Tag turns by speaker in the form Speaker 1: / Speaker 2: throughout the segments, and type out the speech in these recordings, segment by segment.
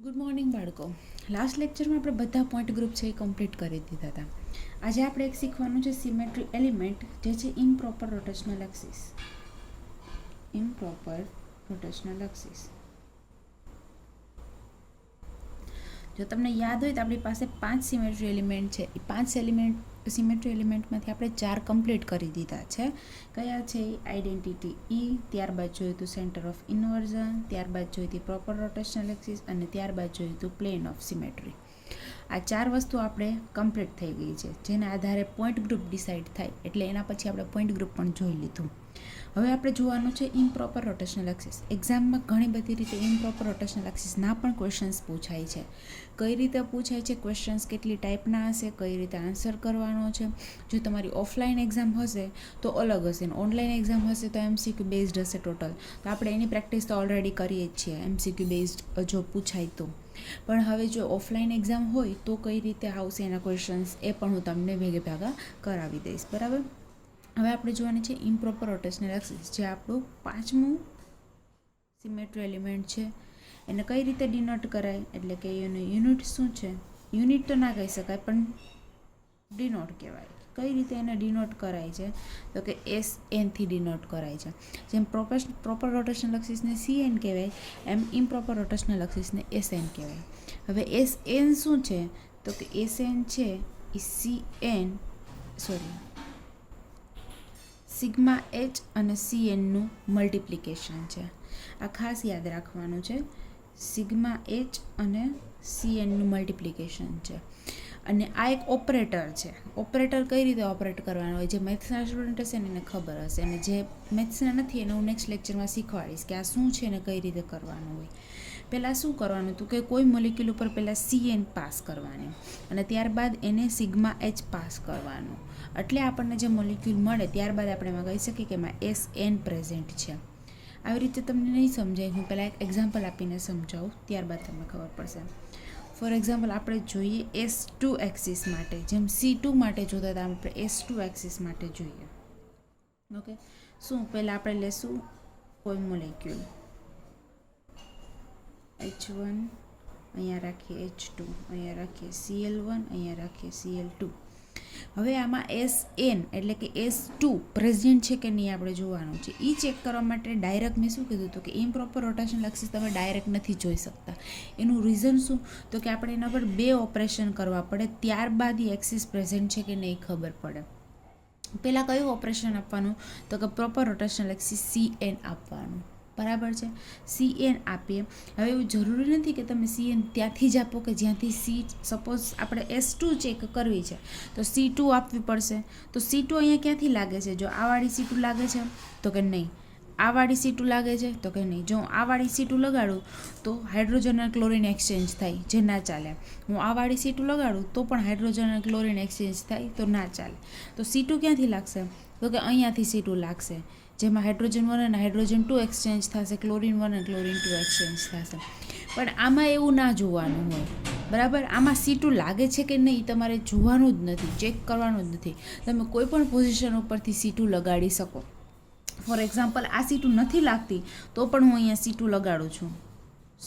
Speaker 1: Good morning બાળકો. Last લેક્ચરમાં આપણે બધા પોઈન્ટ ગ્રુપ છે એ કમ્પ્લીટ કરી દીધા હતા. આજે આપણે એક શીખવાનું છે સિમેટ્રી એલિમેન્ટ, જે છે improper rotational axis. Improper rotational axis. જો તમને યાદ હોય તો આપણી પાસે 5 સિમેટ્રી એલિમેન્ટ છે. એ 5 સિમેટ્રી એલિમેન્ટમાંથી આપણે 4 કમ્પ્લીટ કરી દીધા છે. કયા છે? આઈડેન્ટિટી ઈ, ત્યારબાદ જોયું હતું સેન્ટર ઓફ ઇન્વર્ઝન, ત્યારબાદ જોઈ હતી પ્રોપર રોટેશનલ એક્સિસ અને ત્યારબાદ જોયું હતું પ્લેન ઓફ સિમેટ્રી. આ 4 વસ્તુ આપણે કમ્પ્લીટ થઈ ગઈ છે, જેના આધારે પોઈન્ટ ગ્રુપ ડિસાઇડ થાય. એટલે એના પછી આપણે પોઈન્ટ ગ્રુપ પણ જોઈ લીધું. હવે આપણે જોવાનું છે ઇમ્પ્રોપર રોટેશનલ એક્સિસ. એક્ઝામમાં ઘણી બધી રીતે ઇમ્પ્રોપર રોટેશનલ એક્સિસના પણ ક્વેશ્ચન્સ પૂછાય છે. કઈ રીતે પૂછાય છે ક્વેશ્ચન્સ, કેટલી ટાઈપના હશે, કઈ રીતે આન્સર કરવાનો છે. જો તમારી ઓફલાઈન એક્ઝામ હશે તો અલગ હશે, ને ઓનલાઈન એક્ઝામ હશે તો એમસીક્યુ બેઝડ હશે ટોટલ. તો આપણે એની પ્રેક્ટિસ તો ઓલરેડી કરીએ જ છીએ, એમસીક્યુ બેઝડ જો પૂછાય તો. પણ હવે જો ઓફલાઈન એક્ઝામ હોય તો કઈ રીતે આવશે એના ક્વેશ્ચન્સ, એ પણ હું તમને ભેગે ભાગા કરાવી દઈશ. બરાબર. હવે આપણે જોવાની છે ઇમ્પ્રોપર રોટેશનલ એક્સિસ, જે આપણું 5મું સિમેટ્રી એલિમેન્ટ છે. એને કઈ રીતે ડિનોટ કરાય, એટલે કે એનું યુનિટ શું છે? યુનિટ તો ના કહી શકાય, પણ ડિનોટ કહેવાય. કઈ રીતે એને ડિનોટ કરાય છે? તો કે SN થી ડિનોટ કરાય છે. જેમ પ્રોપર રોટેશનલ એક્સિસને CN કહેવાય, એમ ઇમ્પ્રોપર રોટેશનલ એક્સિસને SN કહેવાય. હવે SN શું છે? તો કે SN છે એ સિગ્મા H અને CNનું મલ્ટિપ્લિકેશન છે. આ ખાસ યાદ રાખવાનું છે. સિગ્મા H અને CNનું મલ્ટિપ્લિકેશન છે. અને આ એક ઓપરેટર છે. ઓપરેટર કઈ રીતે ઓપરેટ કરવાનો હોય, જે મેથ્સના સ્ટુડન્ટ હશે ને એને ખબર હશે, અને જે મેથ્સના નથી એને હું નેક્સ્ટ લેક્ચરમાં શીખવાડીશ કે આ શું છે ને કઈ રીતે કરવાનું હોય. પહેલાં શું કરવાનું હતું કે કોઈ મોલિક્યુલ ઉપર પહેલાં CN પાસ કરવાની, અને ત્યારબાદ એને સિગ્મા H પાસ કરવાનું. એટલે આપણને જે મોલિક્યુલ મળે ત્યારબાદ આપણે એમાં કહી શકીએ કે એમાં SN પ્રેઝન્ટ છે. આવી રીતે તમને નહીં સમજાય, હું પહેલાં એક એક્ઝામ્પલ આપીને સમજાવું, ત્યારબાદ તમને ખબર પડશે. ફોર એક્ઝામ્પલ આપણે જોઈએ S2 એક્સિસ માટે, જેમ C2 માટે જોતા હતા આપણે S2 એક્સિસ માટે જોઈએ. ઓકે, શું પહેલાં આપણે લેશું કોઈ મોલિક્યુલ H1, અહીંયા રાખીએ H2, અહીંયા રાખીએ Cl1, અહીંયા રાખીએ Cl2. હવે આમાં SN એટલે કે S2 પ્રેઝન્ટ છે કે નહીં આપણે જોવાનું છે. એ ચેક કરવા માટે ડાયરેક્ટ મેં શું કીધું હતું કે ઇમ્પ્રોપર રોટેશનલ એક્સિસ તમે ડાયરેક્ટ નથી જોઈ શકતા. એનું રીઝન શું? તો કે આપણે એના પર 2 ઓપરેશન કરવા પડે, ત્યારબાદ એ એક્સિસ પ્રેઝન્ટ છે કે નહીં ખબર પડે. પહેલાં કયું ઓપરેશન આપવાનું? તો કે પ્રોપર રોટેશનલ એક્સિસ CN આપવાનું. બરાબર છે. CN આપીએ. હવે એવું જરૂરી નથી કે તમે CN ત્યાંથી જ આપો કે જ્યાંથી સપોઝ આપણે S2 ચેક કરવી છે તો C2 આપવી પડશે. તો C2 અહીંયા ક્યાંથી લાગે છે? જો આ વાળી C2 લાગે છે તો કે નહીં, આ વાળી C2 લાગે છે તો કે નહીં. જો આ વાળી C2 લગાડું તો હાઇડ્રોજન અને ક્લોરિન એક્સચેન્જ થાય, જે ના ચાલે. હું આ વાળી C2 લગાડું તો પણ હાઇડ્રોજન અને ક્લોરિન એક્સચેન્જ થાય, તો ના ચાલે. તો C2 ક્યાંથી લાગશે? તો કે અહીંયાથી C2 લાગશે, જેમાં હાઇડ્રોજન 1 અને હાઇડ્રોજન 2 એક્સચેન્જ થશે, ક્લોરિન 1 અને ક્લોરિન 2 એક્સચેન્જ થશે. પણ આમાં એવું ના જોવાનું હોય. બરાબર. આમાં C2 લાગે છે કે નહીં તમારે જોવાનું જ નથી, ચેક કરવાનું જ નથી. તમે કોઈ પણ પોઝિશન ઉપરથી C2 લગાડી શકો. ફોર એક્ઝામ્પલ આ C2 નથી લાગતી તો પણ હું અહીંયા C2 લગાડું છું.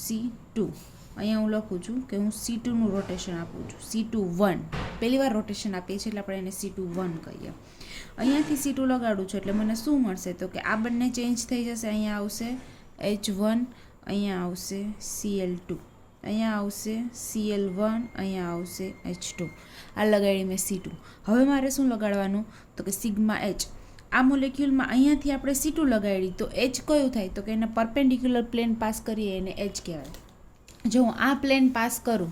Speaker 1: C2 અહીંયા હું લખું છું કે હું C2નું રોટેશન આપું છું. C2 1 પહેલી વાર રોટેશન આપીએ છીએ એટલે આપણે એને C2 1 કહીએ. અહીંયાથી C2 લગાડું છું એટલે મને શું મળશે? તો કે આ બંને ચેન્જ થઈ જશે. અહીંયા આવશે H1, અહીંયા આવશે Cl2, અહીંયા આવશે Cl1, અહીંયા આવશે H2. આ લગાડી મેં C2. હવે મારે શું લગાડવાનું? તો કે સિગ્મા H. આ મોલેક્યુલમાં અહીંયાથી આપણે C2 લગાડી તો H કયું થાય? તો કે એને પરપેન્ડિક્યુલર પ્લેન પાસ કરીએ એને H કહેવાય. જો હું આ પ્લેન પાસ કરું,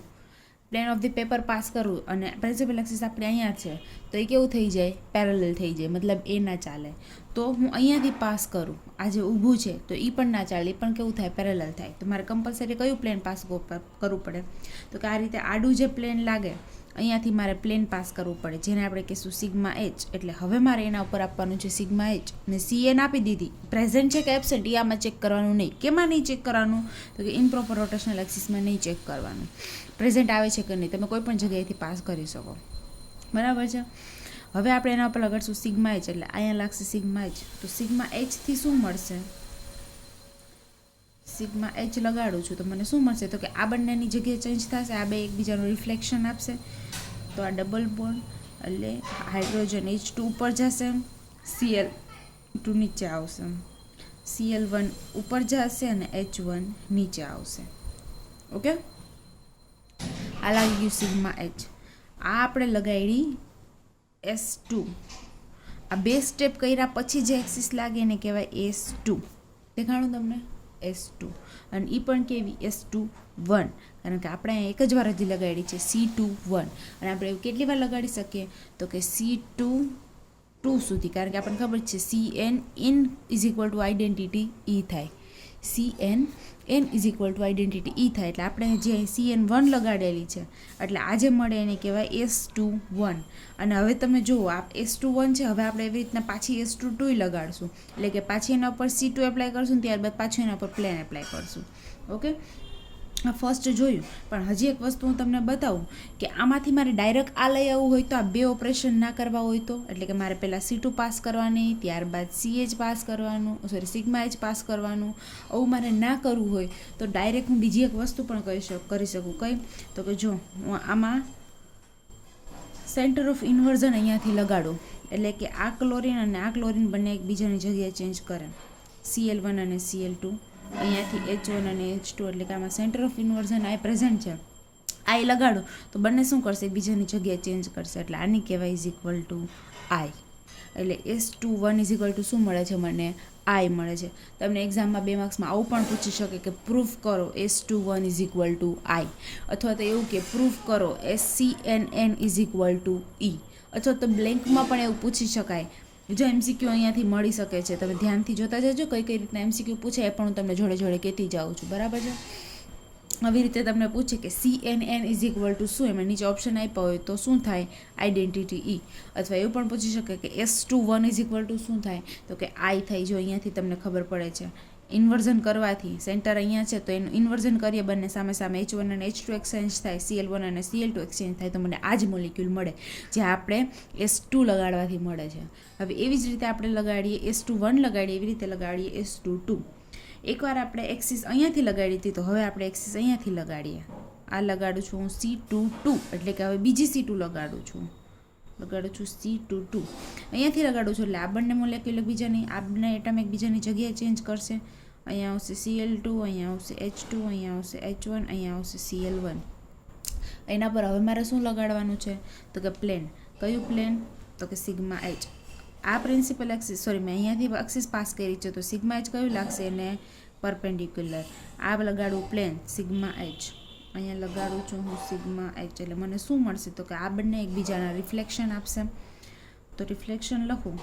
Speaker 1: plane of the paper pass કરું, અને પ્રિન્સિપલ એક્સિસ આપણે અહીંયા છે તો એ કેવું થઈ જાય? પેરેલલ થઈ જાય, મતલબ એ ના ચાલે. તો હું અહીંયાથી પાસ કરું, આ જે ઊભું છે તો એ પણ ના ચાલે, એ પણ કેવું થાય? પેરેલલ થાય. તો મારે કમ્પલસરી કયું પ્લેન પાસ કરવું પડે? તો કે આ રીતે આડું જે પ્લેન લાગે અહીંયાથી મારે પ્લેન પાસ કરવું પડે, જેને આપણે કહીશું સિગ્મા H. એટલે હવે મારે એના ઉપર આપવાનું છે સિગ્મા H. ને CN આપી દીધી. પ્રેઝન્ટ છે કે એબસેન્ટ એ આમાં ચેક કરવાનું નહીં. કેમાં નહીં ચેક કરવાનું? તો કે ઇમ્પ્રોપર રોટેશનલ એક્સિસમાં નહીં ચેક કરવાનું. પ્રેઝન્ટ આવે છે કે નહીં તમે કોઈ પણ જગ્યાએથી પાસ કરી શકો. બરાબર છે. હવે આપણે એના ઉપર લગાડશું સિગ્મા H, એટલે અહીંયા લાગશે સિગ્મા H. તો સિગ્મા H થી શું મળશે? સિગ્મા એચ લગાડું છું તો મને શું મળશે? તો કે આ બંનેની જગ્યાએ ચેન્જ થશે, આ બે એકબીજાનું રિફ્લેક્શન આપશે, તો આ ડબલ બોન્ડ એટલે હાઇડ્રોજન H2 ઉપર જશે, Cl2 નીચે આવશે, Cl1 ઉપર જશે અને H1 નીચે આવશે. ઓકે, આ લાગી ગયું સિગ્મા એચ. આ આપણે લગાડી S2. આ બે સ્ટેપ કર્યા પછી જે એક્સિસ લાગે એને કહેવાય S2. દેખાણું તમને? S2. અને એ પણ કેવી? S21. કારણ કે આપણે અહીંયા એક જ વાર હજી લગાડી છે C21. અને આપણે એવું કેટલી વાર લગાડી શકીએ? તો કે C22 સુધી, કારણ કે આપણને ખબર છે CN in is equal to identity E થાય, CN n is equal to identity E થાય. એટલે આપણે જે CN1 લગાડેલી છે એટલે આ જે મળે એને કહેવાય S21. અને હવે તમે જુઓ આ S21 છે, હવે આપણે એવી રીતના પાછી S22 લગાડશું, એટલે કે પાછી એના ઉપર C2 એપ્લાય કરશું, ત્યારબાદ પાછું એના ઉપર પ્લેન એપ્લાય કરશું. ઓકે, આ ફર્સ્ટ જોયું. પણ હજી એક વસ્તુ હું તમને બતાવું કે આમાંથી મારે ડાયરેક્ટ આ લઈ આવવું હોય તો, આ બે ઓપરેશન ના કરવા હોય તો, એટલે કે મારે પહેલાં C2 પાસ કરવાની, ત્યારબાદ CH પાસ કરવાનું, સિગ્મા H પાસ કરવાનું, આવું મારે ના કરવું હોય તો ડાયરેક્ટ હું બીજી એક વસ્તુ પણ કરી શકું. કઈ? તો કે જો હું આમાં સેન્ટર ઓફ ઇન્વર્ઝન અહીંયાથી લગાડું, એટલે કે આ ક્લોરિન અને આ ક્લોરિન બંને એકબીજાની જગ્યાએ ચેન્જ કરે, Cl1 અને Cl2, અહીંયાથી H1 અને H2, એટલે કે આમાં સેન્ટર ઓફ ઇન્વર્ઝન આ પ્રેઝન્ટ છે. આ લગાડો તો બંને શું કરશે? એકબીજાની જગ્યાએ ચેન્જ કરશે, એટલે આની કહેવાય ઇઝ ઇક્વલ ટુ I. એટલે S21 ઇઝ ઇક્વલ ટુ શું મળે છે મને? I મળે છે. તમને એક્ઝામમાં 2 માર્ક્સમાં આવું પણ પૂછી શકે કે પ્રૂફ કરો S21 is equal to I, અથવા તો એવું કે પ્રૂફ કરો SCNN is equal to E, અથવા તો બ્લેન્કમાં પણ એવું પૂછી શકાય. જો MCQ અહીંયાથી મળી શકે છે, તમે ધ્યાનથી જોતા જજો કઈ રીતના MCQ પૂછે એ પણ હું તમને જોડે જોડે કહેતી જાઉં છું, બરાબર છે? આવી રીતે તમને પૂછે કે CNN ઇઝ ઇક્વલ ટુ શું, એમાં નીચે ઓપ્શન આપ્યા હોય તો શું થાય? Identity E. અથવા એવું પણ પૂછી શકે કે S21 ઇઝ ઇક્વલ ટુ શું થાય? તો કે I થાય. જો અહીંયાથી તમને ખબર પડે છે ઇન્વર્ઝન કરવાથી, સેન્ટર અહીંયા છે તો એનું ઇન્વર્ઝન કરીએ, બંને સામે સામે H1 અને H2 એક્સચેન્જ થાય, Cl1 અને Cl2 એક્સચેન્જ થાય, તો મને આ જ મોલિક્યુલ મળે જે આપણે S2 લગાડવાથી મળે છે. હવે એવી જ રીતે આપણે લગાડીએ S21 લગાડીએ, એવી રીતે લગાડીએ S22. એકવાર આપણે એક્સિસ અહીંયાથી લગાડી હતી, તો હવે આપણે એક્સિસ અહીંયાથી લગાડીએ. આ લગાડું છું હું C22, એટલે કે હવે બીજી C2 લગાડું છું C22. અહીંયાથી લગાડું છું એટલે આ બંને મોલેક્યુલ એકબીજાની, આ બંને એટમ એકબીજાની જગ્યાએ ચેન્જ કરશે. અહીંયા આવશે Cl2, અહીંયા આવશે H2, અહીંયા આવશે H1, અહીંયા આવશે Cl1. એના પર હવે મારે શું લગાડવાનું છે? તો કે પ્લેન. કયું પ્લેન? તો કે સિગ્મા H. આ પ્રિન્સિપલ એક્સિસ, સોરી મેં અહીંયાથી એક્સિસ પાસ કરી છે, તો સિગ્મા H કયું લાગશે? એને પરપેન્ડિક્યુલર. આ લગાડું પ્લેન સિગ્મા H, અહીંયા લગાડું છું હું સિગ્મા H, એટલે મને શું મળશે? તો કે આ બંને એકબીજાના રિફ્લેક્શન આપશે. તો રિફ્લેક્શન લખું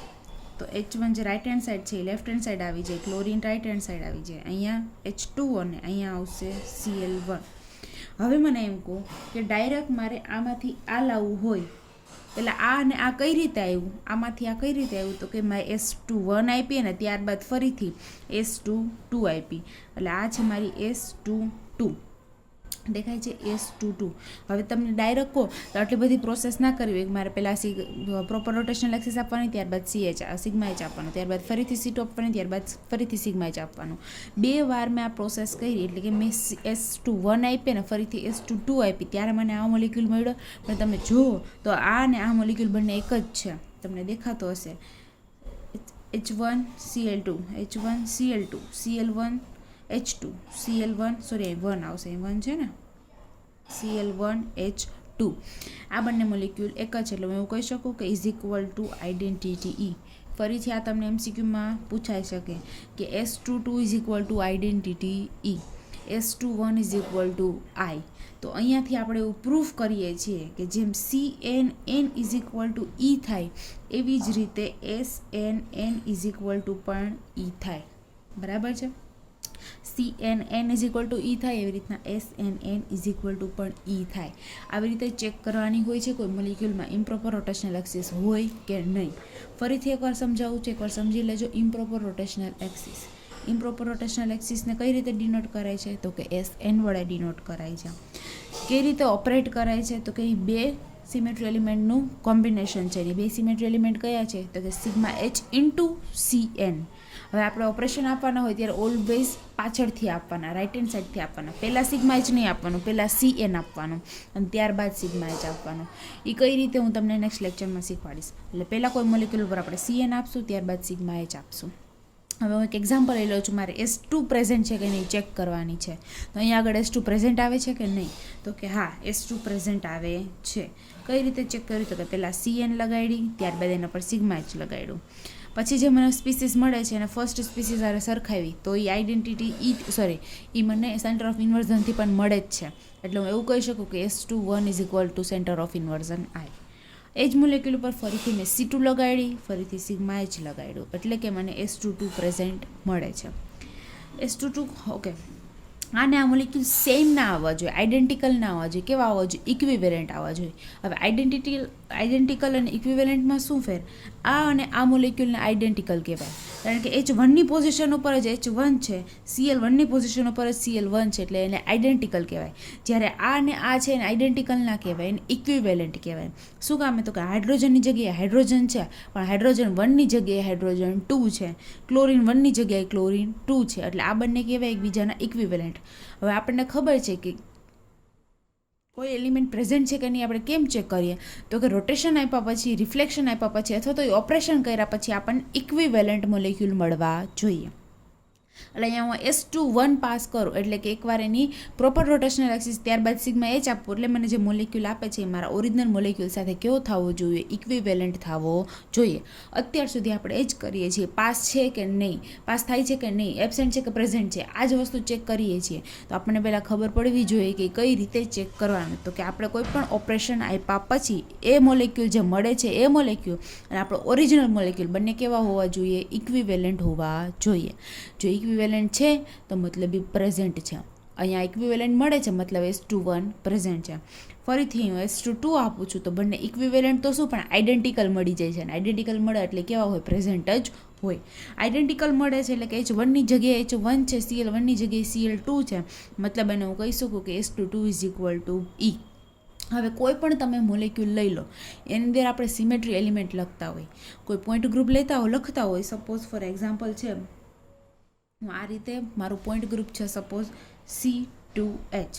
Speaker 1: તો H1 જે રાઇટ હેન્ડ સાઈડ છે એ લેફ્ટ હેન્ડ સાઈડ આવી જાય, ક્લોરિન રાઇટ હેન્ડ સાઈડ આવી જાય, અહીંયા H2 અને અહીંયા આવશે Cl1. હવે મને એમ કહો કે ડાયરેક્ટ મારે આમાંથી આ લાવવું હોય, એટલે આ અને આ કઈ રીતે આવ્યું? આમાંથી આ કઈ રીતે આવ્યું? તો કે મારે S21 આપી અને ત્યારબાદ ફરીથી S22 આપી, એટલે આ છે મારી S22. દેખાય છે S22. હવે તમને ડાયરેક્ટ કહો તો આટલી બધી પ્રોસેસ ના કરવી હોય, મારે પહેલાં પ્રોપર રોટેશનલ એક્સિસ આપવાની, ત્યારબાદ સિગ્મા H આપવાનું, ત્યારબાદ ફરીથી C2 આપવાની, ત્યારબાદ ફરીથી સિગ્મા H આપવાનું. 2 વાર મેં આ પ્રોસેસ કરી, એટલે કે મેં S21 આપી અને ફરીથી S22 આપી, ત્યારે મને આ મોલિક્યુલ મળ્યો. પણ તમે જુઓ તો આ અને આ મોલિક્યુલ બંને એક જ છે, તમને દેખાતો હશે. H1 Cl2, H1 Cl2, Cl1 H2, Cl1, sorry 1 આવશે, 1 છે ને, Cl1 H2. આ બંને મોલિક્યુલ એક જ છે, એટલે હું એવું કહી શકું કે is equal to identity E. ફરીથી આ તમને MCQમાં પૂછાઈ શકે કે S22 is equal to identity E, S21 is equal to I. તો અહીંયાથી આપણે એવું પ્રૂફ કરીએ છીએ કે જેમ CNN is equal to E થાય, એવી જ રીતે SNN ઇઝ ઇક્વલ ટુ પણ E થાય, બરાબર છે? CNN is equal to E થાય, એવી રીતના SNN ઇઝ ઇક્વલ ટુ પણ E થાય. આવી રીતે ચેક કરવાની હોય છે કોઈ મોલિક્યુલમાં ઇમ્પ્રોપર રોટેશનલ એક્સિસ હોય કે નહીં. ફરીથી એકવાર સમજાવું છું, એકવાર સમજી લેજો. Improper rotational axis, improper rotational એક્સિસને કઈ રીતે ડિનોટ કરાય છે? તો કે SN વડે ડિનોટ કરાય છે. કઈ રીતે ઓપરેટ કરાય છે? તો કે એ 2 સિમેટ્રી એલિમેન્ટનું કોમ્બિનેશન છે. એ 2 સિમેટ્રી એલિમેન્ટ કયા છે? તો કે સિગ્મા H ઇન્ટુ CN. હવે આપણે ઓપરેશન આપવાના હોય ત્યારે ઓલવેઝ પાછળથી આપવાના, રાઇટ હેન્ડ સાઈડથી આપવાના. પહેલાં સિગ્મા એચ નહીં આપવાનું, પહેલાં CN આપવાનું અને ત્યારબાદ સિગ્મા એચ આપવાનું. એ કઈ રીતે હું તમને નેક્સ્ટ લેક્ચરમાં શીખવાડીશ. એટલે પહેલાં કોઈ મોલેક્યુલ ઉપર આપણે CN આપશું, ત્યારબાદ સિગ્મા એચ આપશું. હવે હું એક એક્ઝામ્પલ લઈ લઉં છું. મારે S2 પ્રેઝન્ટ છે કે નહીં ચેક કરવાની છે. તો અહીંયા આગળ S2 પ્રેઝન્ટ આવે છે કે નહીં, તો કે હા S2 પ્રેઝન્ટ આવે છે. કઈ રીતે ચેક કર્યું, તો કે પહેલાં CN લગાડી, ત્યારબાદ એના પર સિગ્મા એચ લગાડ્યું. પછી જે મને સ્પીસીસ મળે છે એને ફર્સ્ટ સ્પીસીસ સાથે સરખાવી તો એ આઈડેન્ટિટી એ મને સેન્ટર ઓફ ઇન્વર્ઝનથી પણ મળે જ છે. એટલે હું એવું કહી શકું કે S21 is equal to centre of inversion I. એ જ મોલેક્યુલ ઉપર ફરીથી મેં C2 લગાડી, ફરીથી સિગ્મા એચ લગાડ્યું, એટલે કે મને S22 પ્રેઝન્ટ મળે છે. S22 okay. આને આ મોલેક્યુલ સેમ ના આવવા જોઈએ, આઈડેન્ટિકલ ના આવવા જોઈએ. કેવા આવવા જોઈએ? ઇક્વિવેલન્ટ આવવા જોઈએ. હવે આઈડેન્ટિકલ અને ઇક્વિવેલન્ટમાં શું ફેર? આ અને આ મોલેક્યુલને આઈડેન્ટિકલ કહેવાય, કારણ કે H1ની પોઝિશન ઉપર જ H1 છે, Cl1ની પોઝિશન ઉપર જ Cl1 છે, એટલે એને આઈડેન્ટિકલ કહેવાય. જ્યારે આ અને આ છે એને આઈડેન્ટિકલ ના કહેવાય, એને ઇક્વિવેલન્ટ કહેવાય. શું કામ? તો કે હાઇડ્રોજનની જગ્યાએ હાઇડ્રોજન છે, પણ હાઇડ્રોજન 1ની જગ્યાએ હાઇડ્રોજન 2 છે, ક્લોરીન 1ની જગ્યાએ ક્લોરીન 2 છે, એટલે આ બંને કહેવાય એકબીજાના ઇક્વિવેલન્ટ. હવે આપણને ખબર છે કે કોઈ એલિમેન્ટ પ્રેઝન્ટ છે કે નહીં આપણે કેમ ચેક કરીએ, તો કે રોટેશન આપ્યા પછી, રિફ્લેક્શન આપ્યા પછી, અથવા તો ઓપરેશન કર્યા પછી આપણને ઇક્વિવેલન્ટ મોલેક્યુલ મળવા જોઈએ. એટલે અહીંયા હું S21 પાસ કરું એટલે કે એકવાર એની પ્રોપર રોટેશનલ એક્સિસ, ત્યારબાદ સિગ્મા એચ આપવું, એટલે મને જે મોલેક્યુલ આપે છે એ મારા ઓરિજિનલ મોલેક્યુલ સાથે કેવો થવો જોઈએ? ઇક્વિવેલન્ટ થવો જોઈએ. અત્યાર સુધી આપણે એ જ કરીએ છીએ, પાસ છે કે નહીં, પાસ થાય છે કે નહીં, એબસેન્ટ છે કે પ્રેઝન્ટ છે, આ જ વસ્તુ ચેક કરીએ છીએ. તો આપણને પહેલાં ખબર પડવી જોઈએ કે કઈ રીતે ચેક કરવાનું. તો કે આપણે કોઈ પણ ઓપરેશન આપ્યા પછી એ મોલેક્યુલ જે મળે છે એ મોલેક્યુલ અને આપણો ઓરિજિનલ મોલેક્યુલ બંને કેવા હોવા જોઈએ? ઇક્વિવેલન્ટ હોવા જોઈએ. જો ઇક્વિવેલન્ટ છે તો મતલબ એ પ્રેઝન્ટ છે. અહીંયા ઇક્વિવેલન્ટ મળે છે મતલબ S21 પ્રેઝન્ટ છે. ફરીથી હું S22 આપું છું તો બંને ઇક્વિવેલન્ટ તો શું પણ આઈડેન્ટિકલ મળી જાય છે. અને આઈડેન્ટિકલ મળે એટલે કેવા હોય? પ્રેઝન્ટ જ હોય. આઈડેન્ટિકલ મળે છે એટલે કે H1ની જગ્યાએ H1 છે, Cl1ની જગ્યાએ Cl2 છે, મતલબ એને હું કહી શકું કે S22 is equal to E. હવે કોઈ પણ તમે મોલેક્યુલ લઈ લો, એની અંદર આપણે સિમેટ્રી એલિમેન્ટ લખતા હોય, કોઈ પોઈન્ટ ગ્રુપ લેતા હોય, લખતા હોય. સપોઝ ફોર એક્ઝામ્પલ છે, હું આ રીતે મારું પોઈન્ટ ગ્રુપ છે સપોઝ C2H,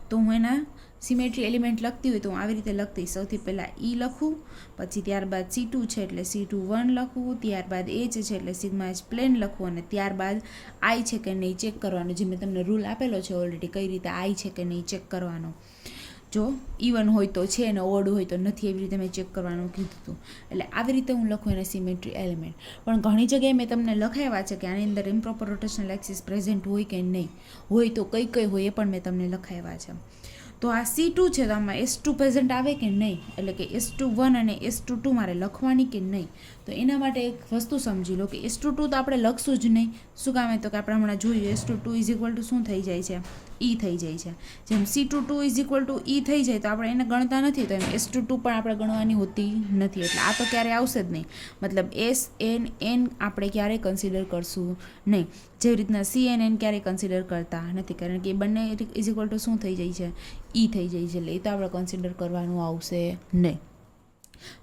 Speaker 1: તો હું એના સિમેટ્રી એલિમેન્ટ લખતી હોય તો હું આવી રીતે લખતી. સૌથી પહેલાં E લખું, પછી ત્યારબાદ C2 છે એટલે C21 લખું, ત્યારબાદ H છે એટલે સિગ્મા H પ્લેન લખું, અને ત્યારબાદ I છે કે નહીં ચેક કરવાનું. જે મેં તમને રૂલ આપેલો છે ઓલરેડી, કઈ રીતે I છે કે નહીં ચેક કરવાનો. જો ઇવન હોય તો છે અને ઓડ હોય તો નથી, એવી રીતે મેં ચેક કરવાનું કીધું હતું. એટલે આવી રીતે હું લખું એને સિમેટ્રી એલિમેન્ટ. પણ ઘણી જગ્યાએ મેં તમને લખાવ્યા છે કે આની અંદર ઇમ્પ્રોપર રોટેશનલ એક્સિસ પ્રેઝન્ટ હોય કે નહીં હોય, તો કઈ કઈ હોય એ પણ મેં તમને લખાવ્યા છે. તો આ C2 છે તો આમાં S2 પ્રેઝન્ટ આવે કે નહીં, એટલે કે S21 અને S22 મારે લખવાની કે નહીં. તો એના માટે એક વસ્તુ સમજી લો કે S22 તો આપણે લખશું જ નહીં. શું કામ? તો કે આપણે હમણાં જોયું S22 ઇઝ ઇક્વલ ટુ શું થઈ જાય છે? E થઈ જાય છે. જેમ C22 is equal to E થઈ જાય તો આપણે એને ગણતા નથી, તો એમ S22 પણ આપણે ગણવાની હોતી નથી. એટલે આ તો ક્યારેય આવશે જ નહીં. મતલબ SN આપણે ક્યારેય કન્સિડર કરશું નહીં. જેવી રીતના CNN ક્યારેય કન્સિડર કરતા નથી, કારણ કે એ બંને ઇઝ ઇક્વલ ટુ શું થઈ જાય છે? E થઈ જાય છે. એટલે એ તો આપણે કન્સિડર કરવાનું આવશે નહીં.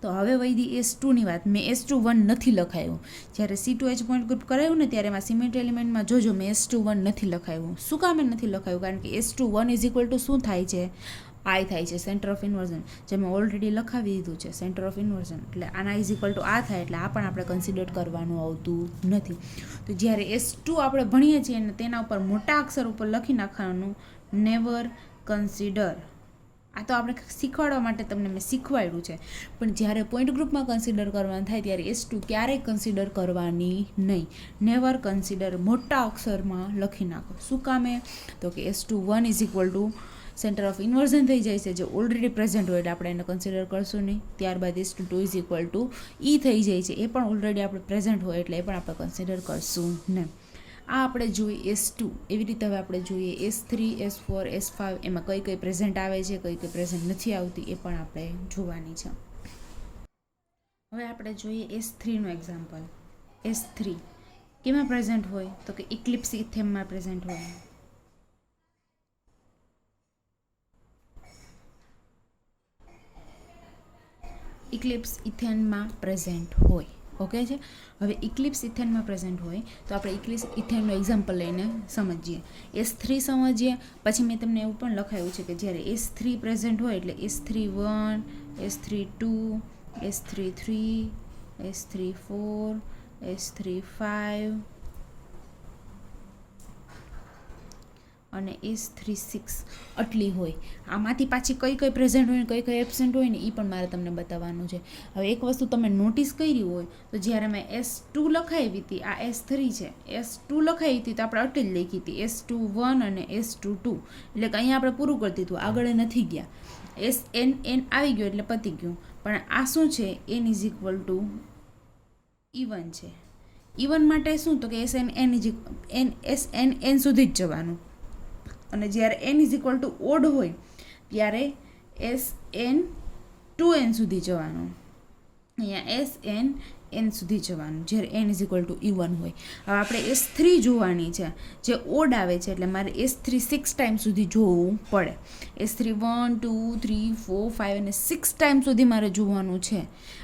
Speaker 1: તો હવે વધી S2ની વાત. મેં S21 નથી લખાયું. જ્યારે C2H પોઈન્ટ ગ્રુપ કરાયું ને ત્યારે એમાં સિમેટ્રી એલિમેન્ટમાં જોજો મેં S21 નથી લખાયું. શું કામ એ નથી લખાયું? કારણ કે S21 ઇઝ ઇક્વલ ટુ શું થાય છે? I થાય છે, સેન્ટર ઓફ ઇન્વર્ઝન, જે મેં ઓલરેડી લખાવી દીધું છે સેન્ટર ઓફ ઇન્વર્ઝન. એટલે આના ઇઝ ઇક્વલ ટુ આ થાય, એટલે આ પણ આપણે કન્સિડર કરવાનું આવતું નથી. તો જ્યારે S2 આપણે ભણીએ છીએ અને તેના ઉપર મોટા અક્ષર ઉપર લખી નાખવાનું, નેવર કન્સિડર. આ તો આપણે શીખવાડવા માટે તમને મેં શીખવાડ્યું છે. પણ જ્યારે પોઈન્ટ ગ્રુપમાં કન્સિડર કરવાનું થાય ત્યારે S2 ક્યારેય કન્સિડર કરવાની નહીં. નેવર કન્સિડર મોટા અક્ષરમાં લખી નાખો. શું કામે? તો કે S21 is equal to centre of inversion થઈ જાય છે, જે ઓલરેડી પ્રેઝન્ટ હોય એટલે આપણે એને કન્સિડર કરશું નહીં. ત્યારબાદ S22 is equal to E થઈ જાય છે, એ પણ ઓલરેડી આપણે પ્રેઝન્ટ હોય એટલે એ પણ આપણે કન્સિડર કરશું નહીં. આ આપણે જોઈએ S2. એવી રીતે હવે આપણે જોઈએ S3, S4, S5, એમાં કઈ કઈ પ્રેઝન્ટ આવે છે, કઈ કઈ પ્રેઝન્ટ નથી આવતી, એ પણ આપણે જોવાની છે. હવે આપણે જોઈએ S3નું એક્ઝામ્પલ. S3 કેમાં પ્રેઝન્ટ હોય? તો કે ઇક્લિપ્સ ઇથેમમાં પ્રેઝન્ટ હોય. ઇક્લિપ્સ ઇથેનમાં પ્રેઝન્ટ હોય. ઓકે છે. હવે ઇક્લિપ્સ ઇથેનમાં પ્રેઝન્ટ હોય તો આપણે ઇક્લિપ્સ ઇથેનનું એક્ઝામ્પલ લઈને સમજીએ. S3 સમજીએ, પછી મેં તમને એવું પણ લખાયું છે કે જ્યારે S3 પ્રેઝન્ટ હોય એટલે S3 1, S3 2, S3 3, S3 4, S3 5 અને S3 6 આટલી હોય. આમાંથી પાછી કઈ કઈ પ્રેઝન્ટ હોય ને કઈ એબસેન્ટ હોય ને એ પણ મારે તમને બતાવવાનું છે. હવે એક વસ્તુ તમે નોટિસ કરી હોય તો જ્યારે મેં S2 લખાવી હતી, આ S3 છે, S2 લખાવી હતી તો આપણે આટલી જ લખી હતી, S2 1 અને S2 2, એટલે કે અહીંયા આપણે પૂરું કરી દીધું, આગળ નથી ગયા. SN આવી ગયો એટલે પતી ગયું. પણ આ શું છે, n is equal to E1 છે. E1 માટે શું તો કે SN સુધી જ જવાનું, અને જ્યારે n is equal to odd હોય ત્યારે SN 2n સુધી જવાનું. અહીંયા SN n સુધી જવાનું જ્યારે n is equal to E1 હોય. હવે આપણે S3 જોવાની છે જે ઓડ આવે છે, એટલે મારે S3 6 ટાઈમ સુધી જોવું પડે. S3 1 2 3 4 5 અને 6 ટાઈમ સુધી મારે જોવાનું છે.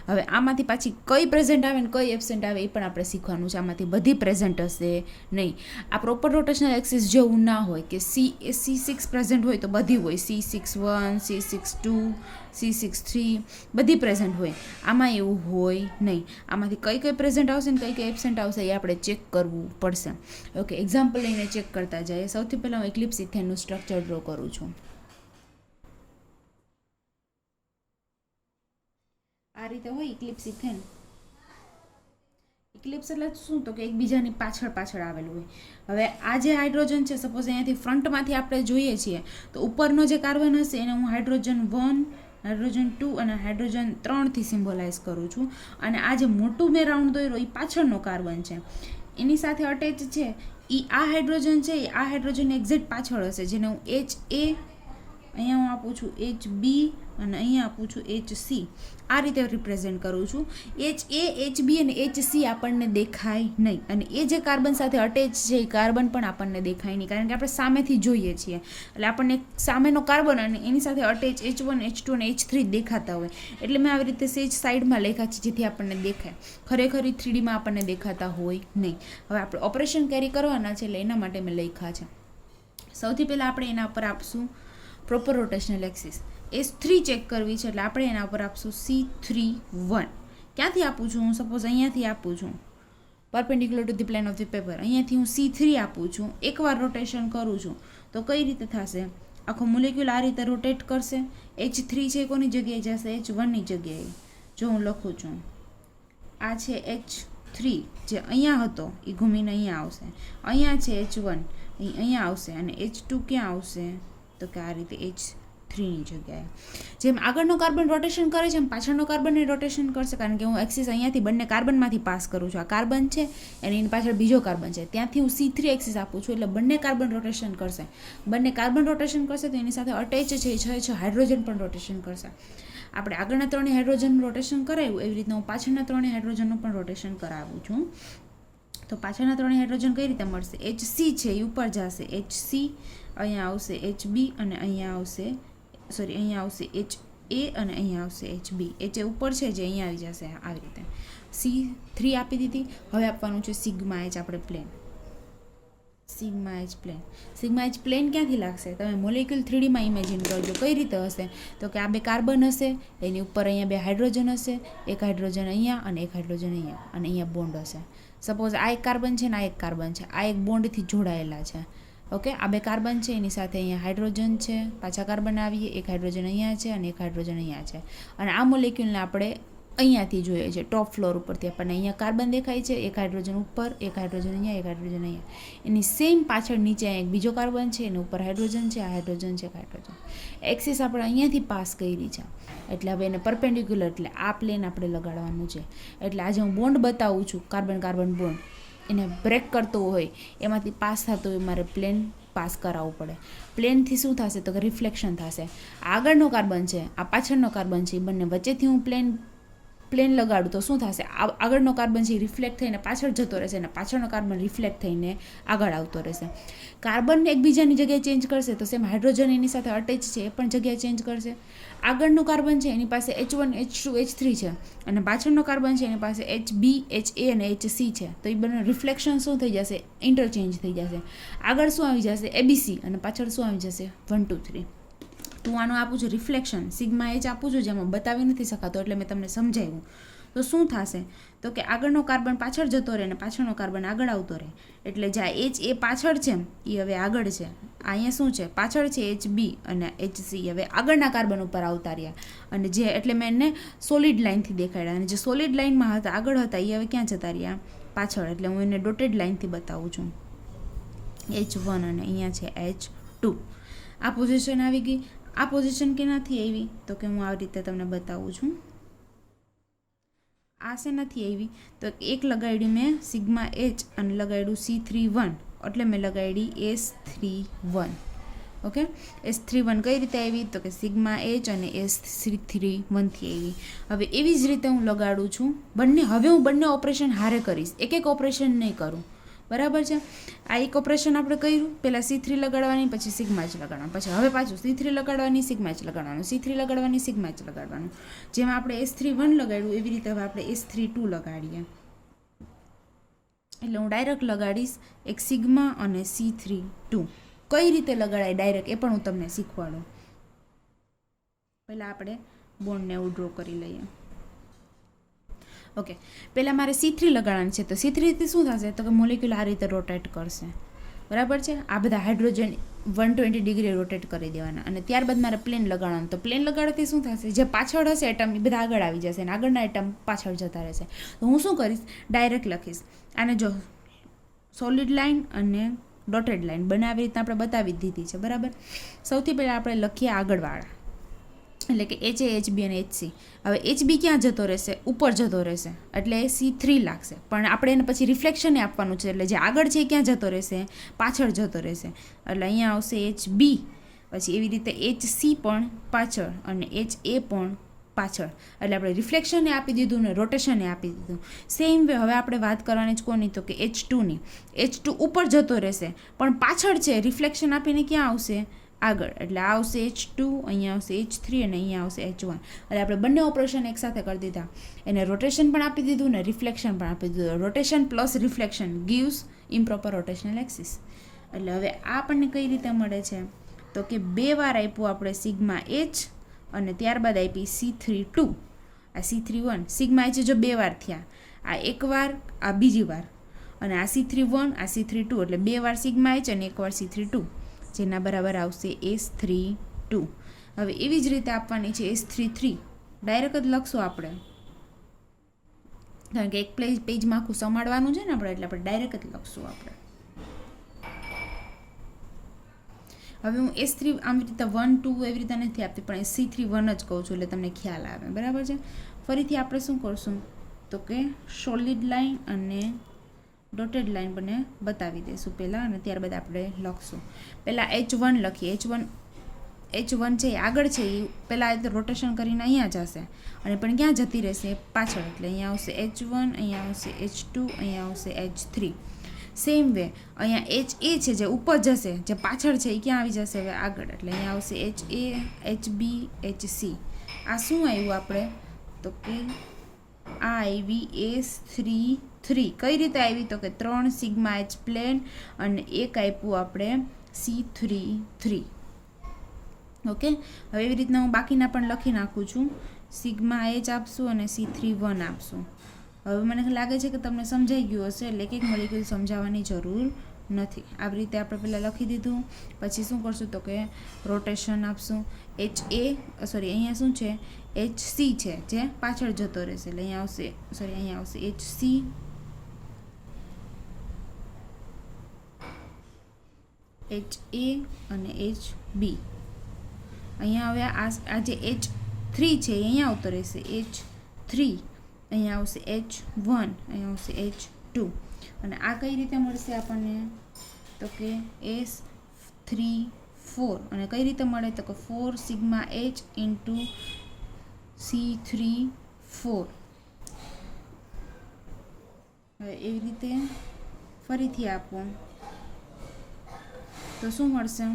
Speaker 1: હવે આમાંથી પાછી કઈ પ્રેઝન્ટ આવે ને કઈ એબસેન્ટ આવે એ પણ આપણે શીખવાનું છે. આમાંથી બધી પ્રેઝન્ટ હશે નહીં. આ પ્રોપર રોટેશનલ એક્સિસ જેવું ના હોય કે C6 પ્રેઝન્ટ હોય તો બધી હોય, C6 1, C6 2, C6 3 બધી પ્રેઝન્ટ હોય. આમાં એવું હોય નહીં. આમાંથી કઈ કઈ પ્રેઝન્ટ આવશે ને કઈ કઈ એબસેન્ટ આવશે એ આપણે ચેક કરવું પડશે. ઓકે, એક્ઝામ્પલ લઈને ચેક કરતા જઈએ. સૌથી પહેલાં હું ઇક્લિપ્સ ઇથેનનું સ્ટ્રક્ચર ડ્રો કરું છું. આ રીતે હોય ઇક્લિપ્સ ઇથેન. ઇક્લિપ્સ એટલે શું તો કે એકબીજાની પાછળ પાછળ આવેલું હોય. હવે આ જે હાઇડ્રોજન છે, સપોઝ અહીંયાથી ફ્રન્ટમાંથી આપણે જોઈએ છીએ તો ઉપરનો જે કાર્બન હશે એને હું હાઇડ્રોજન 1, હાઇડ્રોજન 2 અને હાઇડ્રોજન 3થી સિમ્બોલાઇઝ કરું છું. અને આ જે મોટું મેં રાઉન્ડ દોર્યો એ પાછળનો કાર્બન છે, એની સાથે અટેચ છે એ આ હાઇડ્રોજન છે, એ આ હાઇડ્રોજન એક્ઝેક્ટ પાછળ હશે, જેને હું HA અહીંયા હું આપું છું HB અને અહીંયા આપું છું HC. આ રીતે રિપ્રેઝેન્ટ કરું છું. HA, HB અને HC આપણને દેખાય નહીં, અને એ જે કાર્બન સાથે અટેચ છે એ કાર્બન પણ આપણને દેખાય નહીં, કારણ કે આપણે સામેથી જોઈએ છીએ. એટલે આપણને સામેનો કાર્બન અને એની સાથે અટેચ H1, H2 અને H3 દેખાતા હોય. એટલે મેં આવી રીતે સેજ સાઈડમાં લખ્યા છે જેથી આપણને દેખાય. ખરેખર 3Dમાં આપણને દેખાતા હોય નહીં. હવે આપણે ઓપરેશન કેરી કરવાના છે એટલે એના માટે મેં લખ્યા છે. સૌથી પહેલાં આપણે એના પર આપશું proper rotational axis. S3 check કરવી છે એટલે આપણે એના પર આપશું C3 1. ક્યાંથી આપું છું હું? સપોઝ અહીંયાથી આપું છું, perpendicular to the plane of the paper. અહીંયાથી હું C3 આપું છું, એકવાર રોટેશન કરું છું તો કઈ રીતે થશે? આખો મોલેક્યુલ આ રીતે રોટેટ કરશે. H3 છે કોની જગ્યાએ જશે? H1ની જગ્યાએ. જો હું લખું છું, આ છે H3 જે અહીંયા હતો એ ઘૂમીને અહીંયા આવશે. અહીંયા છે H1 અહીંયા આવશે, અને H2 ક્યાં આવશે તો કે આ રીતે H3ની જગ્યાએ. જેમ આગળનો કાર્બન રોટેશન કરે છે એમ પાછળનો કાર્બનને રોટેશન કરશે, કારણ કે હું એક્સિસ અહીંયાથી બંને કાર્બનમાંથી પાસ કરું છું. આ કાર્બન છે અને એની પાછળ બીજો કાર્બન છે, ત્યાંથી હું C3 એક્સિસ આપું છું એટલે બંને કાર્બન રોટેશન કરશે. બંને કાર્બન રોટેશન કરશે તો એની સાથે અટેચ છે હાઇડ્રોજન પણ રોટેશન કરશે. આપણે આગળના 3 હાઇડ્રોજનનું રોટેશન કરાવ્યું એવી રીતના હું પાછળના 3 હાઇડ્રોજનનું પણ રોટેશન કરાવું છું. તો પાછળના 3 હાઇડ્રોજન કઈ રીતે મળશે? HC છે એ ઉપર જશે, HC અહીંયા આવશે HB અને અહીંયા આવશે અહીંયા આવશે HA અને અહીંયા આવશે HB. HA ઉપર છે જે અહીંયા આવી જશે આવી રીતે. C3 આપી દીધી. હવે આપવાનું છે સિગ્મા H આપણે plane. Sigma H plane. Sigma H plane ક્યાંથી લાગશે? તમે મોલેક્યુલ 3Dમાં ઇમેજિન કરજો. કઈ રીતે હશે તો કે આ બે કાર્બન હશે, એની ઉપર અહીંયા 2 હાઇડ્રોજન હશે, એક હાઇડ્રોજન અહીંયા અને એક હાઇડ્રોજન અહીંયા, અને અહીંયા બોન્ડ હશે. સપોઝ આ એક કાર્બન છે ને આ એક કાર્બન છે, આ એક બોન્ડથી જોડાયેલા છે. ઓકે, આ બે કાર્બન છે એની સાથે અહીંયા હાઇડ્રોજન છે, પાછા કાર્બન આવીએ, એક હાઇડ્રોજન અહીંયા છે અને એક હાઇડ્રોજન અહીંયા છે. અને આ મોલેક્યુલને આપણે અહીંયાથી જોઈએ છે, ટોપ ફ્લોર ઉપરથી આપણને અહીંયા કાર્બન દેખાય છે, એક હાઇડ્રોજન ઉપર, એક હાઇડ્રોજન અહીંયા, એક હાઇડ્રોજન અહીંયા. એની સેમ પાછળ નીચે એક બીજો કાર્બન છે, એની ઉપર હાઇડ્રોજન છે, આ હાઇડ્રોજન છે, હાઇડ્રોજન. એક્સિસ આપણે અહીંયાથી પાસ કરી છે, એટલે હવે એને પરપેન્ડિક્યુલર એટલે આ પ્લેન આપણે લગાડવાનું છે. એટલે આજે હું બોન્ડ બતાવું છું, કાર્બન કાર્બન બોન્ડ એને બ્રેક કરતો હોય એમાંથી પાસ થતો હોય મારે પ્લેન પાસ કરાવવું પડે. પ્લેનથી શું થશે તો કે રિફ્લેક્શન થશે. આગળનો કાર્બન છે, આ પાછળનો કાર્બન છે, એ બંને વચ્ચેથી હું પ્લેન પ્લેન લગાડું તો શું થશે, આગળનો કાર્બન છે રિફ્લેક્ટ થઈને પાછળ જતો રહેશે અને પાછળનો કાર્બન રિફ્લેક્ટ થઈને આગળ આવતો રહેશે. કાર્બન એકબીજાની જગ્યાએ ચેન્જ કરશે તો સેમ હાઇડ્રોજન એની સાથે અટેચ છે એ પણ જગ્યાએ ચેન્જ કરશે. આગળનું કાર્બન છે એની પાસે H1 H2 H3 છે અને પાછળનો કાર્બન છે એની પાસે HB HA અને HC છે, તો એ બંને રિફ્લેક્શન શું થઈ જશે, ઇન્ટરચેન્જ થઈ જશે. આગળ શું આવી જશે ABC અને પાછળ શું આવી જશે 1 2 3. હું આનું આપું છું રિફ્લેક્શન સિગ્મા H આપું છું, જેમાં બતાવી નથી શકાતો એટલે મેં તમને સમજાવ્યું. તો શું થશે તો કે આગળનો કાર્બન પાછળ જતો રહે અને પાછળનો કાર્બન આગળ આવતો રહે, એટલે જ્યાં H એ પાછળ છે એ હવે આગળ છે, અહીંયા શું છે પાછળ છે HB અને HC હવે આગળના કાર્બન ઉપર આવતા રહ્યા, અને જે એટલે મેં એને સોલિડ લાઇનથી દેખાડ્યા, અને જે સોલિડ લાઇનમાં હતા આગળ હતા એ હવે ક્યાં જતા રહ્યા પાછળ, એટલે હું એને ડોટેડ લાઇનથી બતાવું છું H1 અને અહીંયા છે H2. આ પોઝિશન આવી ગઈ. આ પોઝિશન કે નથી આવી તો કે હું આવી રીતે તમને બતાવું છું. આ સે નથી આવી તો એક લગાડ્યું મેં સિગ્મા H અને લગાડ્યું C31, એટલે મેં લગાડી S31. ઓકે, S31 કઈ રીતે આવી તો કે સિગ્મા H અને S31થી આવી. હવે એવી જ રીતે હું લગાડું છું બંને. હવે હું બંને ઓપરેશન હારે કરીશ, એક એક ઓપરેશન નહીં કરું, બરાબર છે. આ એક ઓપરેશન આપણે કર્યું, પહેલાં C3 લગાડવાની, પછી સિગ્મા H લગાડવાનું, પછી હવે પાછું C3 લગાડવાની, સિગ્મા H લગાડવાનું, C3 લગાડવાની, સિગ્મા H લગાડવાનું. જેમાં આપણે S31 લગાડ્યું એવી રીતે હવે આપણે S32 લગાડીએ. એટલે હું ડાયરેક્ટ લગાડીશ એક સિગ્મા અને C32. કઈ રીતે લગાડાય ડાયરેક્ટ એ પણ હું તમને શીખવાડું. પહેલાં આપણે બોન્ડને એવું ડ્રો કરી લઈએ. ઓકે, પહેલાં મારે C3 લગાડવાનું છે, તો C3 થી શું થશે તો કે મોલિક્યુલ આ રીતે રોટેટ કરશે, બરાબર છે. આ બધા હાઇડ્રોજન 120 ડિગ્રી રોટેટ કરી દેવાના, અને ત્યારબાદ મારે પ્લેન લગાડવાનું. તો પ્લેન લગાડવાથી શું થશે, જે પાછળ હશે એટમ એ બધા આગળ આવી જશે અને આગળના એટમ પાછળ જતા રહેશે. તો હું શું કરીશ, ડાયરેક્ટ લખીશ આને, જો સોલિડ લાઇન અને ડોટેડ લાઇન બંને આવી રીતના આપણે બતાવી દીધી છે, બરાબર. સૌથી પહેલાં આપણે લખીએ આગળવાળા, એટલે કે HA HB અને HC. હવે HB ક્યાં જતો રહેશે, ઉપર જતો રહેશે, એટલે C3 લાગશે, પણ આપણે એને પછી રિફ્લેક્શન આપવાનું છે, એટલે જે આગળ છે એ ક્યાં જતો રહેશે, પાછળ જતો રહેશે, એટલે અહીંયા આવશે HB, પછી એવી રીતે HC પણ પાછળ અને HA પણ પાછળ, એટલે આપણે રિફ્લેક્શને આપી દીધું ને રોટેશને આપી દીધું. સેમ વે હવે આપણે વાત કરવાની જ કોની તો કે H2ની. H2 ઉપર જતો રહેશે પણ પાછળ છે, રિફ્લેક્શન આપીને ક્યાં આવશે, આગળ, એટલે આ આવશે H2, અહીંયા આવશે H3 અને અહીંયા આવશે H1. એટલે આપણે બંને ઓપરેશન એકસાથે કરી દીધા, એને રોટેશન પણ આપી દીધું ને રિફ્લેક્શન પણ આપી દીધું. Rotation plus reflection gives improper rotational axis. એટલે હવે આ આપણને કઈ રીતે મળે છે તો કે 2 વાર આપ્યું આપણે સિગ્મા H અને ત્યારબાદ આપી C32, આ C31. સિગ્મા H જો 2 વાર થયા, આ એક વાર, આ બીજી વાર, અને આ C31 આ C32, એટલે 2 વાર સિગ્મા H અને 1 વાર C32, જેના બરાબર આવશે S32. હવે એવી જ રીતે આપવાની છે S33, ડાયરેક્ટ જ લખશું આપણે, કારણ કે એક પેજમાં આખું સમાડવાનું છે ને આપણે, એટલે આપણે ડાયરેક્ટ જ લખશું આપણે. હવે હું S3 આમ રીતે 1 2 એવી રીતે નથી આપતી, પણ C31 જ કહું છું એટલે તમને ખ્યાલ આવે, બરાબર છે. ફરીથી આપણે શું કરશું તો કે સોલિડ લાઇન અને ડોટેડ લાઇન બંને બતાવી દઈશું પહેલાં, અને ત્યારબાદ આપણે લખશું. પહેલાં H1 લખીએ. H1 છે એ આગળ છે, એ પહેલાં રોટેશન કરીને અહીંયા જશે અને પણ ક્યાં જતી રહેશે, પાછળ, એટલે અહીંયા આવશે H1, અહીંયા આવશે H2, અહીંયા આવશે H3. સેમ વે અહીંયા HA છે જે ઉપર જશે, જે પાછળ છે એ ક્યાં આવી જશે હવે આગળ, એટલે અહીંયા આવશે HA HB HC. આ શું આવ્યું આપણે તો કે આ આવી S33. કઈ રીતે આવી તો કે 3 સિગ્મા H પ્લેન અને એક આપ્યું આપણે C33. ઓકે, હવે એવી રીતના હું બાકીના પણ લખી નાખું છું. સિગ્મા H આપશું અને C31 આપશું. હવે મને લાગે છે કે તમને સમજાઈ ગયું હશે, એટલે એક મોલિક્યુલ સમજાવવાની જરૂર નથી. આવી રીતે આપણે પહેલાં લખી દીધું, પછી શું કરશું તો કે રોટેશન આપશું. અહીંયા શું છે HC છે જે પાછળ જતો રહેશે, એટલે અહીંયા આવશે HC, HA અને HB. અહીંયા હવે આ જે H3 છે એ અહીંયા આવતો રહેશે H3, અહીંયા આવશે H1, અહીંયા આવશે H2. અને આ કઈ રીતે મળશે આપણને તો કે S34, અને કઈ રીતે મળે તો કે 4 સિગ્મા H ઇન્ટુ C34. હવે એવી રીતે ફરીથી આપો તો શું મળશે?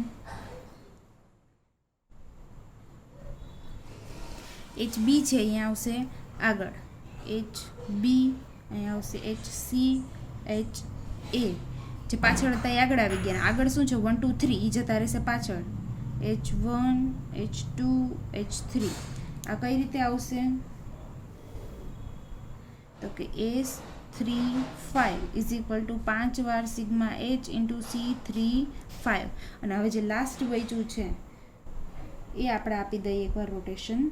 Speaker 1: એચ બી છે અહીંયા આવશે આગળ, એચ બી અહીંયા આવશે એચ સી, એચ એ જે પાછળ હતા એ આગળ આવી ગયા. આગળ શું છે 1 2 3 એ જતા રહેશે પાછળ, H1 H2 H3. આ કઈ રીતે આવશે? તો કે S3 5 ઇઝ ઇક્વલ ટુ 5 વાર સિગ્મા H ઇન્ટુ C3 5. અને હવે જે લાસ્ટ બચ્યું છે એ આપણે આપી દઈએ એકવાર રોટેશન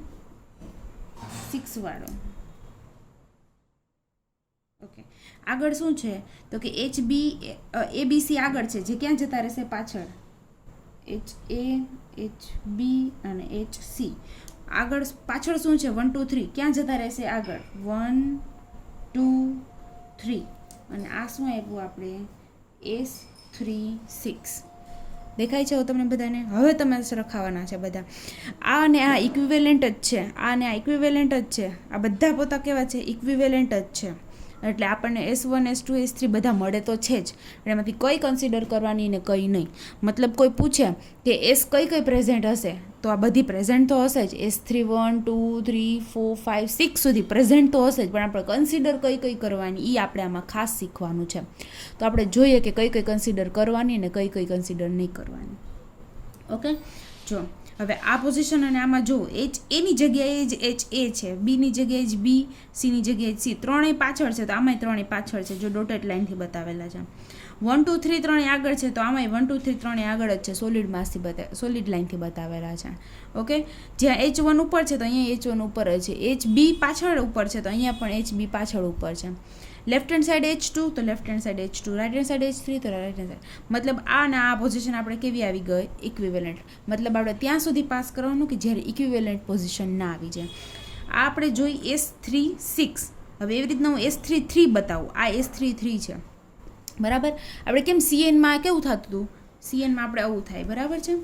Speaker 1: 6 વાળો. ઓકે, આગળ શું છે તો કે એચ બી એ બી સી આગળ છે જે ક્યાં જતા રહેશે પાછળ, એચ એ, એચ બી અને એચ સી. આગળ પાછળ શું છે 1 2 3 ક્યાં જતા રહેશે આગળ, 1 2 3. અને આ શું આપ્યું આપણે S3 6. દેખાય છે તમને બધાને? હવે તમે રખાવાના છે બધા. આ અને આ ઇક્વિવેલન્ટ જ છે, આ અને આ ઇક્વિવેલન્ટ જ છે. આ બધા પોતા કેવા છે? ઇક્વિવેલન્ટ જ છે. એટલે આપણને S1 S2 S3 બધા મળે તો છે જ. એમાંથી કઈ કન્સિડર કરવાની ને કઈ નહીં. મતલબ કોઈ પૂછે કે S કઈ પ્રેઝન્ટ હશે, તો આ બધી પ્રેઝન્ટ તો હશે જ. S3 1 2 3 4 5 6 સુધી પ્રેઝન્ટ તો હશે જ, પણ આપણે કન્સિડર કઈ કરવાની એ આપણે આમાં ખાસ શીખવાનું છે. તો આપણે જોઈએ કે કઈ કન્સિડર કરવાની ને કઈ કન્સિડર નહીં કરવાની. ઓકે, જો હવે આ પોઝિશન અને આમાં જો એચ એની જગ્યાએ જ એચ એ છે, બીની જગ્યાએ જ બી, સીની જગ્યાએ જ સી. ત્રણેય પાછળ છે તો આમાંય ત્રણેય પાછળ છે, જો ડોટેડ લાઇનથી બતાવેલા છે. 1 2 3 ત્રણેય આગળ છે તો આમાંય 1 2 3 ત્રણેય આગળ જ છે, સોલિડ લાઇનથી બતાવેલા છે. ઓકે, જ્યાં H1 ઉપર છે તો અહીંયા H1 ઉપર જ છે, એચ બી પાછળ ઉપર છે તો અહીંયા પણ એચ બી પાછળ ઉપર છે. લેફ્ટ હેન્ડ સાઈડ H2 તો left hand side H2, right hand side H3 તો રાઇટ હેન્ડ સાઈડ. મતલબ આ ને આ પોઝિશન આપણે કેવી આવી ગઈ? ઇક્વિવેલન્ટ. મતલબ આપણે ત્યાં સુધી પાસ કરવાનું કે જ્યારે ઇક્વિવેલન્ટ પોઝિશન ના આવી જાય. આ આપણે જોઈ S3 6. હવે એવી રીતના હું S3 3 બતાવું. આ S3 3 છે, બરાબર. આપણે કેમ CNમાં કેવું થતું હતું? CNમાં આપણે આવું થાય, બરાબર છે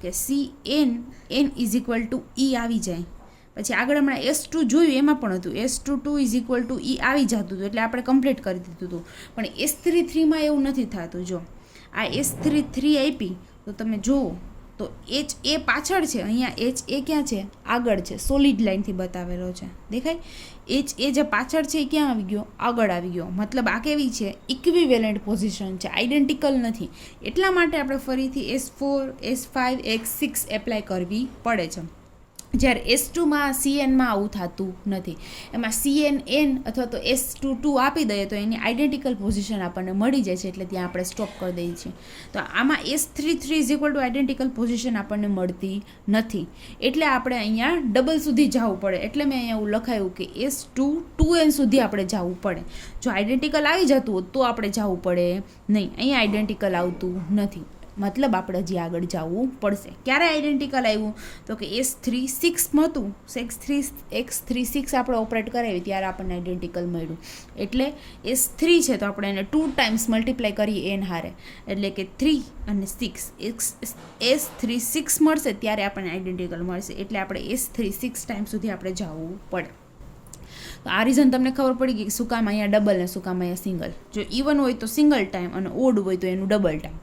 Speaker 1: કે CN N is equal to E આવી જાય. પછી આગળ હમણાં S2 જોયું એમાં પણ હતું S2 2 is equal to E આવી જતું હતું, એટલે આપણે કમ્પ્લીટ કરી દીધું હતું. પણ S3 3માં એવું નથી થતું. જો આ S3 3 આપી તો તમે જુઓ તો H એ પાછળ છે, અહીંયા H એ ક્યાં છે? આગળ છે, સોલિડ લાઇનથી બતાવેલો છે, દેખાય? H એ જે પાછળ છે એ ક્યાં આવી ગયો? આગળ આવી ગયો. મતલબ આ કેવી છે? ઇક્વિવેલન્ટ પોઝિશન છે, આઈડેન્ટિકલ નથી. એટલા માટે આપણે ફરીથી S4 S5 S6 એપ્લાય કરવી પડે છે. જ્યારે S2માં CNમાં આવું થતું નથી. એમાં CNN અથવા તો S2 2 આપી દઈએ તો એની આઈડેન્ટિકલ પોઝિશન આપણને મળી જાય છે, એટલે ત્યાં આપણે સ્ટોપ કરી દઈએ છીએ. તો આમાં S3 3 is equal to identical position આપણને મળતી નથી, એટલે આપણે અહીંયા ડબલ સુધી જવું પડે. એટલે મેં અહીંયા એવું લખાયું કે S2 2n સુધી આપણે જવું પડે. જો આઈડેન્ટિકલ આવી જતું હોત તો આપણે જવું પડે નહીં. અહીંયા આઈડેન્ટિકલ આવતું નથી, મતલબ આપણે હજી આગળ જવું પડશે. ક્યારે આઈડેન્ટિકલ આવ્યું? તો કે S3 6 હતું, X3 6 આપણે ઓપરેટ કરાવી ત્યારે આપણને આઈડેન્ટિકલ મળ્યું. એટલે S3 છે તો આપણે એને 2 ટાઈમ્સ મલ્ટીપ્લાય કરીએ n હારે, એટલે કે 3 અને 6 S3 6 મળશે ત્યારે આપણને આઈડેન્ટિકલ મળશે. એટલે આપણે S3 6 ટાઈમ સુધી આપણે જવું પડે. તો આ રીઝન તમને ખબર પડી ગઈ કે શું કામ અહીંયા ડબલ ને શું કામ અહીંયા સિંગલ. જો ઇવન હોય તો સિંગલ ટાઈમ અને ઓડ હોય તો એનું ડબલ ટાઈમ.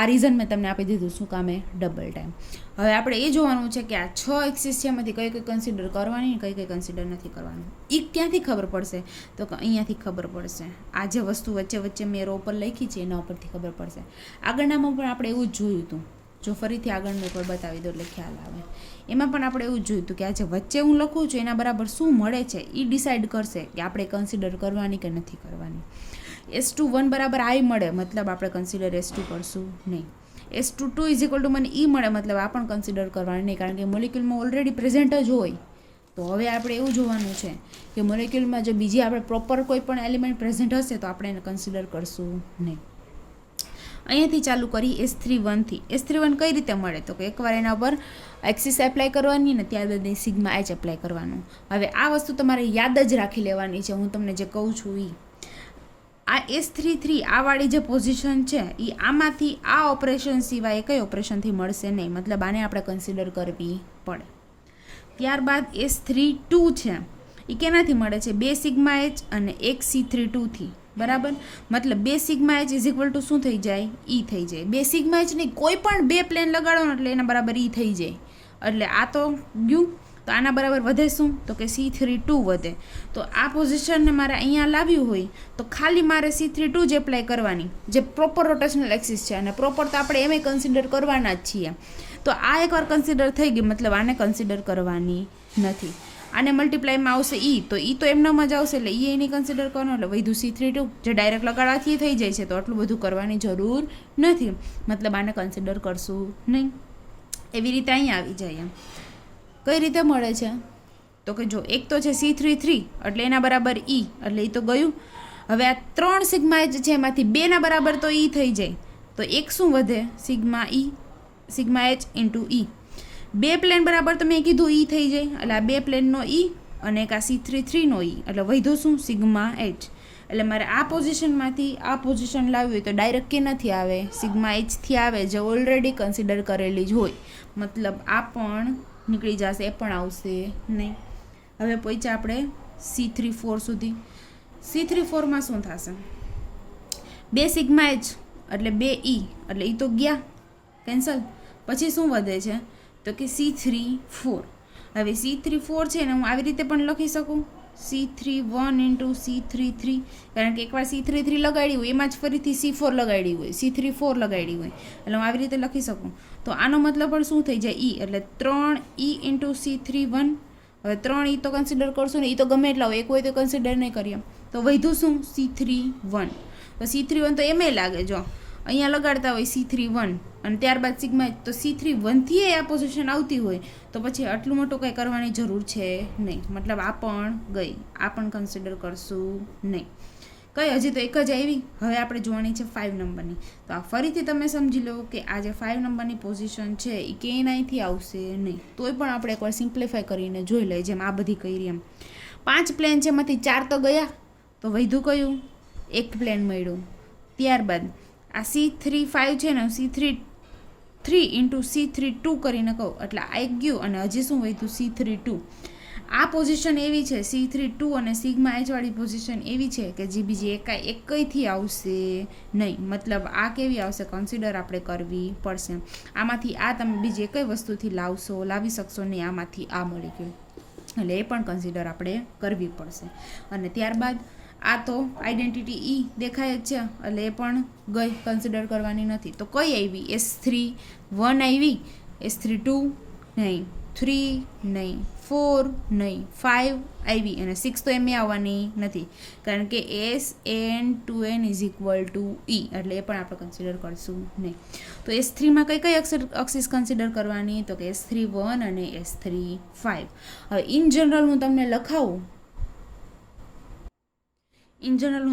Speaker 1: આ રીઝન મેં તમને આપી દીધું શું કામ એ ડબલ ટાઈમ. હવે આપણે એ જોવાનું છે કે આ 6 એક્સિસ છે એમાંથી કઈ કન્સિડર કરવાની ને કઈ કન્સિડર નથી કરવાની. એ ક્યાંથી ખબર પડશે? તો કે અહીંયાથી ખબર પડશે. આ જે વસ્તુ વચ્ચે મેં રો પર લખી છે એના ઉપરથી ખબર પડશે. આગળનામાં પણ આપણે એવું જ જોયું હતું. જો ફરીથી આગળનું એકવાર બતાવી દો એટલે ખ્યાલ આવે. એમાં પણ આપણે એવું જોયું હતું કે આ જે વચ્ચે હું લખું છું એના બરાબર શું મળે છે એ ડિસાઇડ કરશે કે આપણે કન્સિડર કરવાની કે નથી કરવાની. S2 1 બરાબર I મળે, મતલબ આપણે કન્સિડર S2 કરશું નહીં. S2 2 ઇઝ ઇક્વલ ટુ મને E મળે, મતલબ આ પણ કન્સિડર કરવાની નહીં, કારણ કે મોલિક્યુલમાં ઓલરેડી પ્રેઝન્ટ જ હોય. તો હવે આપણે એવું જોવાનું છે કે મોલિક્યુલમાં જો બીજી આપણે પ્રોપર કોઈ પણ એલિમેન્ટ પ્રેઝન્ટ હશે તો આપણે એને કન્સિડર કરશું નહીં. અહીંયાથી ચાલુ કરી S3 1 થી. S3 1 કઈ રીતે મળે? તો કે એકવાર એના પર એક્સિસ એપ્લાય કરવાની ને ત્યારબાદ સિગ્મા H એપ્લાય કરવાનું. હવે આ વસ્તુ તમારે યાદ જ રાખી લેવાની છે, હું તમને જે કહું છું એ. આ S3 3 આ વાળી જે પોઝિશન છે એ આમાંથી આ ઓપરેશન સિવાય કઈ ઓપરેશનથી મળશે નહીં, મતલબ આને આપણે કન્સિડર કરવી પડે. ત્યારબાદ S3 2 છે એ કેનાથી મળે છે? 2 સિગ્મા H અને 1 C3 2 થી. બરાબર, મતલબ 2 sigma H is equal to શું થઈ જાય? ઈ થઈ જાય. 2 સિગ્મા એચ નહીં, કોઈ પણ 2 પ્લેન લગાડો ને એટલે એના બરાબર ઈ થઈ જાય. એટલે આ તો ગયું, તો આના બરાબર વધે શું? તો કે C32 વધે. તો આ પોઝિશનને મારે અહીંયા લાવ્યું હોય તો ખાલી મારે C32 જ એપ્લાય કરવાની, જે પ્રોપર રોટેશનલ એક્સિસ છે, અને પ્રોપર તો આપણે એમ કન્સિડર કરવાના જ છીએ. તો આ એકવાર કન્સિડર થઈ ગઈ, મતલબ આને કન્સિડર કરવાની નથી. આને મલ્ટીપ્લાયમાં આવશે ઈ, તો ઈ તો એમનામ જ આવશે, એટલે ઈ એની કન્સિડર કરવાનું, એટલે વધુ C32 જે ડાયરેક્ટ લગાડવાથી થઈ જાય છે, તો આટલું બધું કરવાની જરૂર નથી, મતલબ આને કન્સિડર કરશું નહીં. એવી રીતે અહીંયા આવી જાય. એમ કઈ રીતે મળે છે? તો કે જો એક તો છે C33, એટલે એના બરાબર ઈ, એટલે ઈ તો ગયું. હવે આ 3 સિગ્મા એચ છે, એમાંથી 2 ના બરાબર તો ઈ થઈ જાય, તો એક શું વધે? સિગ્મા એચ ઇન્ટુ ઈ. 2 પ્લેન બરાબર તો મેં કીધું ઈ થઈ જાય, એટલે આ 2 પ્લેનનો ઈ અને એક આ C33 નો ઈ, એટલે વધ્યો શું? Sigma H. એટલે મારે આ પોઝિશનમાંથી આ પોઝિશન લાવવી હોય તો ડાયરેક્ટ કે નથી આવે, સિગ્મા એચથી આવે, જે ઓલરેડી કન્સિડર કરેલી જ હોય, મતલબ આ પણ નીકળી જશે, એ પણ આવશે નહીં. હવે પહોંચ્યા આપણે C34 સુધી. C34માં શું થશે? 2 સિગ્મા એચ એટલે 2 ઈ, એટલે ઈ તો ગયા કેન્સલ. પછી શું વધે છે? તો કે C34. હવે C34 છે ને હું આવી રીતે પણ લખી શકું, C31 ઇન્ટુ C33, કારણ કે એકવાર C33 લગાડી હોય એમાં જ ફરીથી C4 લગાડી હોય, C34 લગાડી હોય, એટલે હું આવી રીતે લખી શકું. તો આનો મતલબ પણ શું થઈ જાય? ઈ, એટલે 3 ઈ ઇન્ટુ C31. હવે 3 ઈ તો કન્સિડર કરશું ને, ઈ તો ગમે એટલા હોય, એક હોય તો કન્સિડર નહીં કરીએ, તો વધ્યું શું? C31. તો C31 તો એમે લાગે, જો અહીંયા લગાડતા હોય C31 અને ત્યારબાદ સિગ્મા, તો C31થી આ પોઝિશન આવતી હોય તો પછી આટલું મોટું કંઈ કરવાની જરૂર છે નહીં, મતલબ આ પણ ગઈ, આ પણ કન્સિડર કરશું નહીં. કઈ હજી તો એક જ આવી. હવે આપણે જોવાની છે 5 નંબરની. તો આ ફરીથી તમે સમજી લો કે આ જે 5 નંબરની પોઝિશન છે એ ક્યાંયથી આવશે નહીં, તોય પણ આપણે એકવાર સિમ્પ્લિફાય કરીને જોઈ લઈએ, જેમ આ બધી કરી એમ. 5 પ્લેન છે, એમાંથી 4 તો ગયા, તો વધ્યું કયું? એક પ્લેન મળ્યું. ત્યારબાદ આ C35 છે ને, C33 ઇન્ટુ C32 કરીને કહું, એટલે આ એક ગયું, અને હજી શું વધ્યું? C32. આ પોઝિશન એવી છે, C32 અને સિગ્મા એચ વાળી પોઝિશન એવી છે કે જે બીજી એકથી આવશે નહીં, મતલબ આ કેવી આવશે? કન્સિડર આપણે કરવી પડશે. આમાંથી આ તમે બીજી એકઈ વસ્તુથી લાવી શકશો નહીં, આમાંથી આ મળી ગયું, એટલે એ પણ કન્સિડર આપણે કરવી પડશે. અને ત્યારબાદ આ તો આઈડેન્ટિટી ઈ દેખાય જ છે, એટલે એ પણ ગઈ, કન્સિડર કરવાની નથી. તો કઈ આવી? S31 આવી, S32 નહીં, 3 નહીં, 4 નહીં, 5 આવી, અને 6 તો એમ આવવાની નથી, કારણ કે SN2N ઇઝ ઇક્વલ ટુ ઈ, એટલે એ પણ આપણે કન્સિડર કરશું નહીં. તો S3માં કઈ એક્સિસ કન્સિડર કરવાની? તો કે S31 અને S35. હવે ઇન જનરલ હું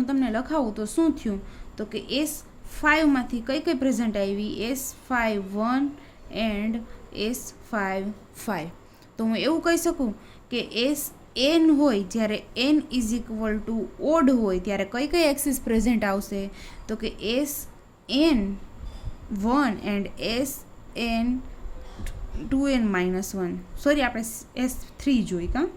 Speaker 1: તમને લખાવું તો શું થયું? તો કે S5માંથી કઈ પ્રેઝન્ટ આવી? S51 and S55. તો હું એવું કહી શકું કે SN હોય, જ્યારે N is equal to odd હોય ત્યારે કઈ એક્સિસ પ્રેઝન્ટ આવશે? તો કે SN1 એન્ડ SN2N -1. સોરી, આપણે S3 જોઈ કા.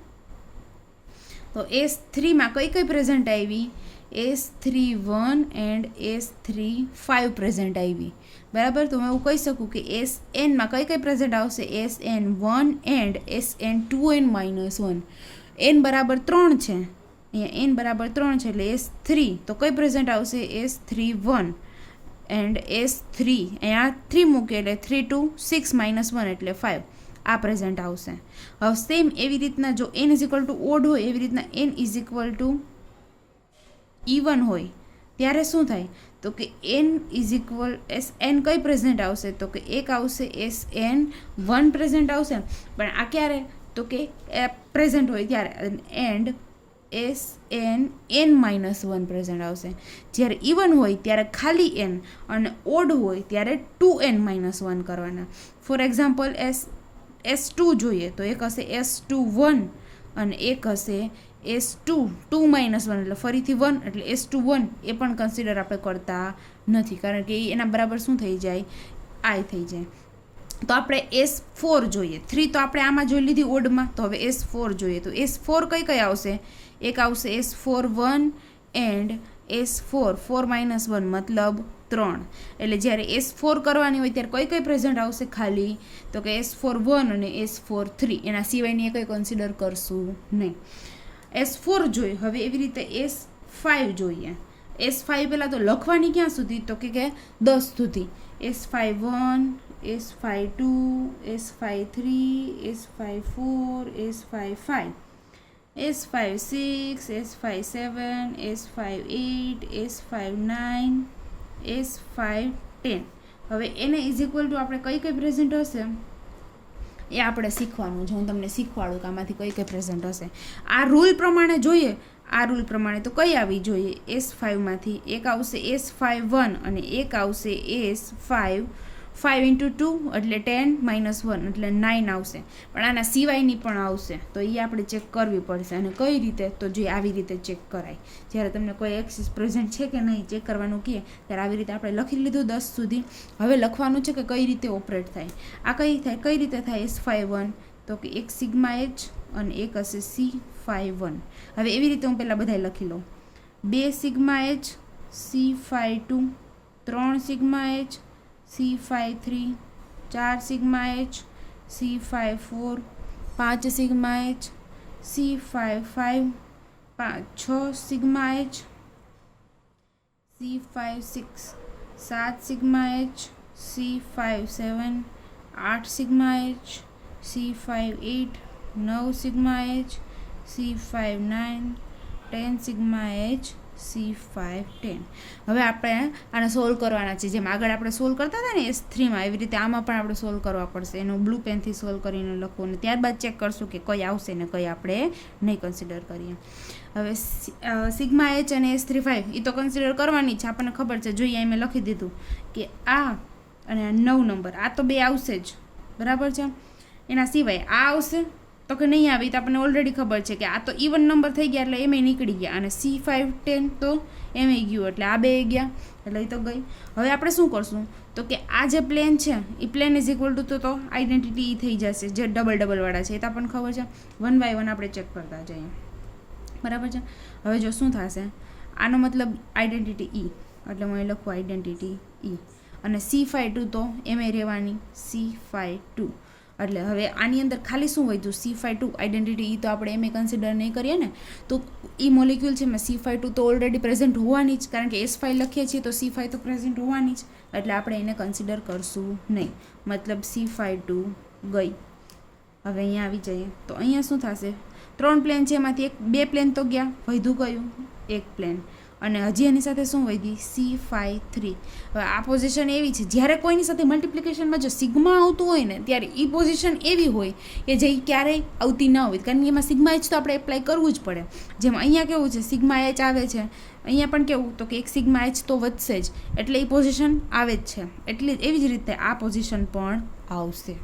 Speaker 1: તો S3માં કઈ પ્રેઝન્ટ આવી? S31 એન્ડ S35 પ્રેઝન્ટ આવી, બરાબર. તો હું એવું કહી શકું કે SNમાં કઈ પ્રેઝન્ટ આવશે? SN1 and SN2N -1. N બરાબર 3 છે, અહીંયા N બરાબર 3 છે, એટલે S3 તો કઈ પ્રેઝન્ટ આવશે? S31 એન્ડ S3, અહીંયા 3 મૂકે એટલે 3 2 6 -1 એટલે 5, આ પ્રેઝન્ટ આવશે. હવે સેમ એવી રીતના જો N is equal to odd હોય, એવી રીતના N is equal to even હોય ત્યારે શું થાય? તો કે N ઇઝ ઇક્વલ SN કઈ પ્રેઝન્ટ આવશે? તો કે એક આવશે SN1 પ્રેઝન્ટ આવશે, પણ આ ક્યારે? તો કે પ્રેઝન્ટ હોય ત્યારે, એન્ડ SNN -1 પ્રેઝન્ટ આવશે. જ્યારે ઇવન હોય ત્યારે ખાલી N, અને ઓડ હોય ત્યારે 2N -1 કરવાના. ફોર એક્ઝામ્પલ S2 જોઈએ તો એક હશે S21 અને એક હશે S2 2 -1, એટલે ફરીથી 1, એટલે S21 એ પણ કન્સિડર આપણે કરતા નથી, કારણ કે એના બરાબર શું થઈ જાય? I થઈ જાય. તો આપણે S4 જોઈએ. 3 તો આપણે આમાં જોઈ લીધી ઓડમાં, તો હવે S4 જોઈએ. તો S4 કઈ આવશે? એક આવશે S41 એન્ડ S4 4 - 1 મતલબ 3 એટલે જ્યારે S4 કરવાની હોય ત્યારે કઈ કઈ પ્રેઝન્ટ આવશે ખાલી તો કે S4 1 અને S4 3 એના સિવાયની કંઈ કન્સિડર કરશું નહીં. S4 જોઈએ. હવે એવી રીતે S5 જોઈએ. S5 પહેલાં તો લખવાની ક્યાં સુધી તો કે 10 સુધી. S5 1, S5 2, S5 3, S5 4, S5 5, S5 6, S5 7, S5 8, S5 9, S5 10. હવે એને ઇઝ ઇક્વલ ટુ આપણે કઈ કઈ પ્રેઝન્ટ હશે એ આપણે શીખવાનું છે. હું તમને શીખવાડું કે આમાંથી કઈ કઈ પ્રેઝન્ટ હશે. આ રૂલ પ્રમાણે જોઈએ. આ રૂલ પ્રમાણે તો કઈ આવી જોઈએ S5માંથી એક આવશે S5 1 અને એક આવશે S5 5 × 2 એટલે 10 - 1 એટલે 9 આવશે. પણ આના સિવાયની પણ આવશે તો એ આપણે ચેક કરવી પડશે. અને કઈ રીતે તો જે આવી રીતે ચેક કરાય. જ્યારે તમને કોઈ એક્સિસ પ્રેઝન્ટ છે કે નહીં ચેક કરવાનું કહે ત્યારે આવી રીતે આપણે લખી લીધું 10 સુધી. હવે લખવાનું છે કે કઈ રીતે ઓપરેટ થાય. આ કઈ રીતે થાય S5 1 તો કે એક સિગ્મા H અને એક હશે C5 1. હવે એવી રીતે હું પહેલાં બધાય લખી લઉં. 2 sigma H C5 2, 3 sigma H C5 3, 4 sigma H C5 4, 5 sigma H C5 5, 6 sigma H C5 6, 7 sigma H C5 7, 8 sigma H C5 8, 9 sigma H C5 9, 10 sigma H C5 10. હવે આપણે આને સોલ્વ કરવાના છે. જેમ આગળ આપણે સોલ્વ કરતા હતા ને S3માં એવી રીતે આમાં પણ આપણે સોલ્વ કરવા પડશે. એનું બ્લુ પેનથી સોલ્વ કરીને લખવું અને ત્યારબાદ ચેક કરશું કે કઈ આવશે ને કઈ આપણે નહીં કન્સિડર કરીએ. હવે સિગ્મા H અને S3 5 એ તો કન્સિડર કરવાની છે. આપણને ખબર છે. જોઈએ અહીં મેં લખી દીધું કે આ અને 9 નંબર આ તો બે આવશે જ. બરાબર છે. એના સિવાય આ આવશે તો કે નહીં આવી તો આપણને ઓલરેડી ખબર છે કે આ તો ઇવન નંબર થઈ ગયા એટલે એમ નીકળી ગયા. અને C5 10 તો એમ ગયું એટલે આ બે ગયા એટલે એ તો ગઈ. હવે આપણે શું કરશું તો કે આ જે પ્લેન છે એ પ્લેન ઇઝ ઇક્વલ ટુ તો આઈડેન્ટિટી ઈ થઈ જશે જે ડબલ વાળા છે એ તો આપણને ખબર છે. 1 by 1 આપણે ચેક કરતા જઈએ. બરાબર છે. હવે જો શું થશે આનો મતલબ આઈડેન્ટિટી ઈ એટલે હું અહીં લખું આઈડેન્ટિટી ઈ અને C5 2 તો એમ રહેવાની C5 2 એટલે હવે આની અંદર ખાલી શું વધ્યું C5 2 આઈડેન્ટિટી ઈ તો આપણે એમ કન્સિડર નહીં કરીએ ને તો ઈ મોલિક્યુલ છે મેં C5 2 તો ઓલરેડી પ્રેઝન્ટ હોવાની જ કારણ કે S5 લખીએ છીએ તો C5 તો પ્રેઝન્ટ હોવાની જ એટલે આપણે એને કન્સિડર કરશું નહીં. મતલબ C5 2 ગઈ. હવે અહીંયા આવી જઈએ તો અહીંયા શું થશે 3 પ્લેન છે એમાંથી બે પ્લેન તો ગયા વધ્યું કયું એક પ્લેન અને હજી એની સાથે શું વધી C5 3. હવે આ પોઝિશન એવી છે જ્યારે કોઈની સાથે મલ્ટિપ્લિકેશનમાં જો સિગ્મા આવતું હોય ને ત્યારે એ પોઝિશન એવી હોય કે જે ક્યારેય આવતી ન હોય કારણ કે એમાં સિગ્મા H તો આપણે એપ્લાય કરવું જ પડે. જેમ અહીંયા કેવું છે સિગ્મા H આવે છે અહીંયા પણ કેવું તો કે એક સિગ્મા H તો વધશે જ એટલે એ પોઝિશન આવે જ છે. એટલે એવી જ રીતે આ પોઝિશન પણ આવશે.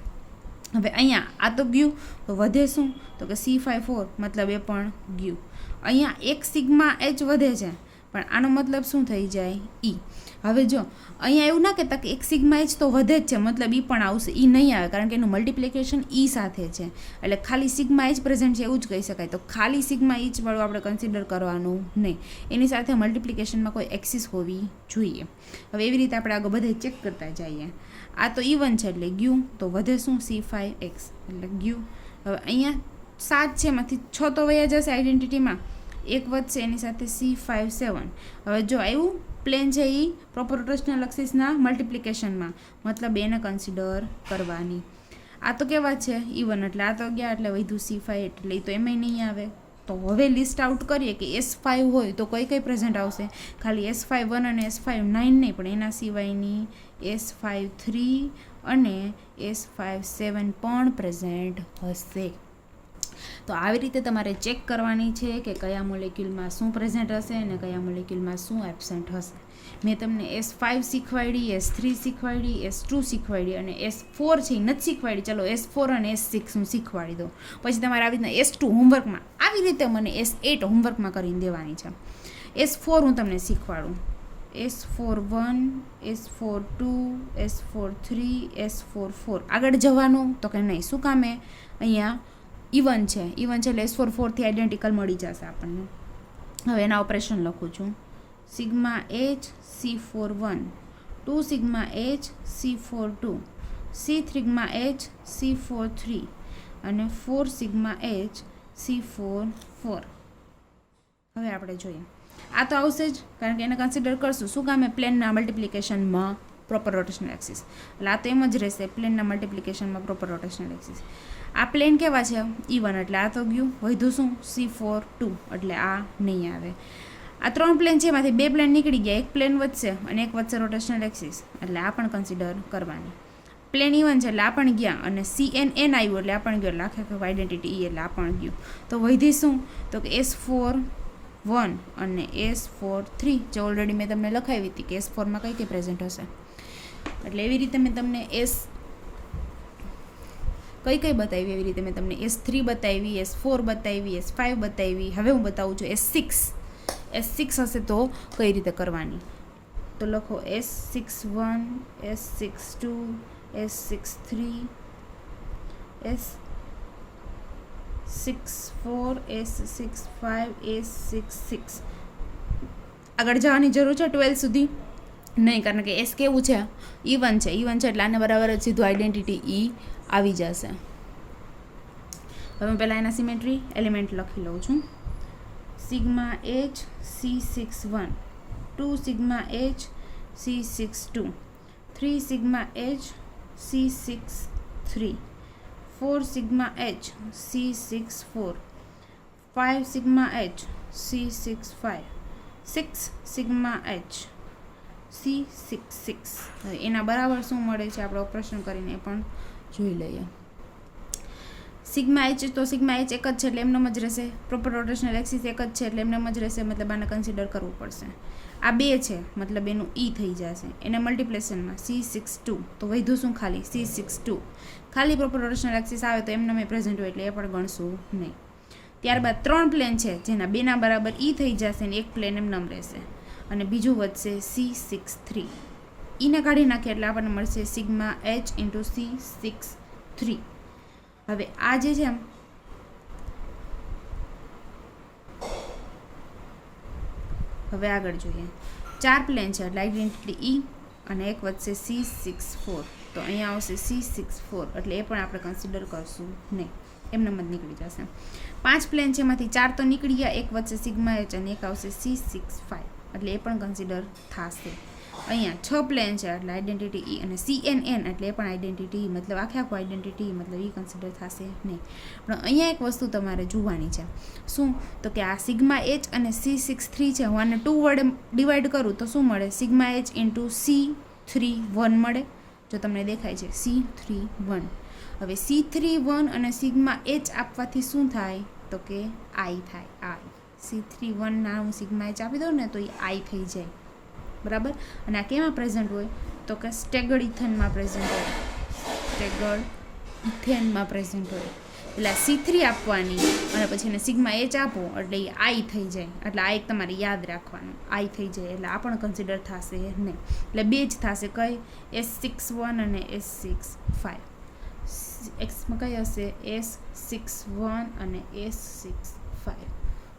Speaker 1: હવે અહીંયા આ તો ગયું તો વધે શું તો કે C5 4 મતલબ એ પણ ગયું. અહીંયા એક સિગ્મા H વધે છે પણ આનો મતલબ શું થઈ જાય ઈ. હવે જો અહીંયા એવું ના કહેતા કે એક સિગ્મા H તો વધે જ છે મતલબ ઈ પણ આવશે. ઈ નહીં આવે કારણ કે એનું મલ્ટિપ્લિકેશન ઈ સાથે છે એટલે ખાલી સિગ્મા H પ્રેઝન્ટ છે એવું જ કહી શકાય. તો ખાલી સિગ્મા H વાળું આપણે કન્સિડર કરવાનું નહીં. એની સાથે મલ્ટિપ્લિકેશનમાં કોઈ એક્સિસ હોવી જોઈએ. હવે એવી રીતે આપણે આગળ બધા ચેક કરતા જઈએ. આ તો ઇવન છે એટલે ગયું તો વધે શું C5x એટલે ગયું. હવે અહીંયા 7 છે એમાંથી 6 તો વયા જશે આઈડેન્ટિટીમાં એક વધશે એની સાથે C5 7. હવે જો આવ્યું પ્લેન છે એ પ્રોપોર્શનલ એક્સિસના મલ્ટિપ્લિકેશનમાં મતલબ એને કન્સિડર કરવાની. આ તો કેવા છે ઇવન એટલે આ તો ગયા એટલે વધ્યું C5 એટલે એ તો એમાંય નહીં આવે. તો હવે લિસ્ટ આઉટ કરીએ કે S5 હોય તો કઈ પ્રેઝન્ટ આવશે ખાલી S5 1 અને S5 9 નહીં પણ એના સિવાયની S5 3 અને S5 7 પણ પ્રેઝન્ટ હશે. તો આવી રીતે તમારે ચેક કરવાની છે કે કયા મોલેક્યુલમાં શું પ્રેઝન્ટ હશે અને કયા મોલેક્યુલમાં શું એબસેન્ટ હશે. મેં તમને S5 શીખવાડી, S3 શીખવાડી, S2 શીખવાડી અને S4 છે એ નથી શીખવાડી. ચલો S4 અને S6 હું શીખવાડી દઉં. પછી તમારે આવી રીતના S2 હોમવર્કમાં આવી રીતે મને S8 હોમવર્કમાં કરીને દેવાની છે. S4 હું તમને શીખવાડું. S4 1, S4 2, S4 3, S4 4 આગળ જવાનું તો કે નહીં શું કામે અહીંયા ઇવન છે એટલે S4 4 થી આઈડેન્ટિકલ મળી જશે આપણને. હવે એના ઓપરેશન લખું છું sigma H C4 1, 2 sigma H C4 2, C3 sigma H C4 3 અને 4 સિગ્મા એચ C4 4. હવે આપણે જોઈએ, આ તો આવશે જ, કારણ કે એને કન્સિડર કરશું. શું કામ? પ્લેનના મલ્ટિપ્લિકેશનમાં પ્રોપર રોટેશનલ એક્સિસ, એટલે આ તો એમ જ રહેશે, પ્લેનના મલ્ટિપ્લિકેશનમાં પ્રોપર રોટેશનલ એક્સિસ. આ પ્લેન કેવા છે? E1, એટલે આ તો ગયું. વધ્યું શું? C4 2, એટલે આ નહીં આવે. આ 3 પ્લેન છે, એમાંથી 2 પ્લેન નીકળી ગયા, એક પ્લેન વધશે અને એક વધશે રોટેશનલ એક્સિસ, એટલે આ પણ કન્સિડર કરવાની. પ્લેન E1 છે એટલે આ પણ ગયા, અને CNN આવ્યું એટલે આ પણ ગયો, એટલે આખે આઈડેન્ટિટી E એટલે આ પણ ગયું. તો વધી શું? તો કે S4 1 અને S4 3, જે ઓલરેડી મેં તમને લખાવી હતી કે S4 માં કઈ કઈ પ્રેઝન્ટ હશે. એટલે એવી રીતે મેં તમને કઈ કઈ બતાવી, એવી રીતે મેં તમને S3 બતાવી, S4 બતાવી, S5 બતાવી. હવે હું બતાવું છું S6 હશે તો કઈ રીતે કરવાની. તો લખો S61, S62, S63, S64, S65, S66. આગળ જવાની જરૂર છે 12 સુધી નહીં, કારણ કે S કેવું છે? E1 છે એટલે આને બરાબર જ સીધું આઈડેન્ટિટી E આવી જશે. હવે હું પહેલાં એના સિમેટ્રી એલિમેન્ટ લખી લઉં છું. Sigma H C61, 2 sigma H C62, 3 sigma H C63, 4 sigma H C64, 5 sigma H C65, 6 sigma H C66. એના બરાબર શું મળે છે આપણે ઓપરેશન કરીને એ પણ જોઈ લઈએ. સિગ્મા એચ, તો સિગ્મા એચ એક જ છે એટલે એમનેમ જ રહેશે. પ્રોપર રોટેશનલ એક્સિસ એક જ છે એટલે એમનેમ જ રહેશે, મતલબ આને કન્સિડર કરવું પડશે. આ 2 છે મતલબ એનું E થઈ જશે. એને મલ્ટિપ્લેશનમાં C62, તો વધ્યું શું? ખાલી C62. ખાલી પ્રોપર રોટેશનલ એક્સિસ આવે તો એમને પ્રેઝન્ટ હોય એટલે એ પણ ગણશું નહીં. ત્યારબાદ 3 પ્લેન છે જેના 2 ના બરાબર E થઈ જશે અને એક પ્લેન એમનેમ રહેશે, અને બીજું વધશે C63. એને કાઢી નાખીએ એટલે આપણને મળશે સિગ્મા એચ ઇન્ટુ C63. હવે આ જે છે હવે આગળ જોઈએ. 4 પ્લેન છે એટલે આઈડેન્ટિટી E અને એક વધશે C64, તો અહીંયા આવશે C64, એટલે એ પણ આપણે કન્સિડર કરશું નહીં, એમને જ નીકળી જશે. 5 પ્લેન છે એમાંથી 4 તો નીકળી ગયા, એક વધશે સિગ્મા એચ અને એક આવશે C65, એટલે એ પણ કન્સિડર થશે. અહીંયા 6 પ્લેન છે એટલે આઈડેન્ટિટી E અને CNN એટલે એ પણ આઈડેન્ટિટી, મતલબ આખે આખું આઈડેન્ટિટી, મતલબ એ કન્સિડર થશે નહીં. પણ અહીંયા એક વસ્તુ તમારે જોવાની છે. શું? તો કે આ સિગ્મા એચ અને C63 છે, હું આને 2 વડે ડિવાઈડ કરું તો શું મળે? સિગ્મા એચ ઇન્ટુ C31 મળે, જો તમને દેખાય છે C31. હવે C31 અને સિગ્મા એચ આપવાથી શું થાય? તો કે I થાય. C31 ના હું સિગ્મા એચ આપી દઉં ને તો એ I થઈ જાય, બરાબર. અને આ કેમાં પ્રેઝન્ટ હોય? તો કે સ્ટેગર્ડ ઇથેનમાં પ્રેઝન્ટ હોય, સ્ટેગર્ડ ઇથેનમાં પ્રેઝન્ટ હોય. એટલે C3 આપવાની અને પછી એને સિગ્મા એચ આપો એટલે એ I થઈ જાય, એટલે આ એક તમારે યાદ રાખવાનું, I થઈ જાય, એટલે આ પણ કન્સિડર થશે નહીં. એટલે 2 જ થશે, કઈ? S61 અને S65. એક્સમાં કઈ હશે? S61 અને S65.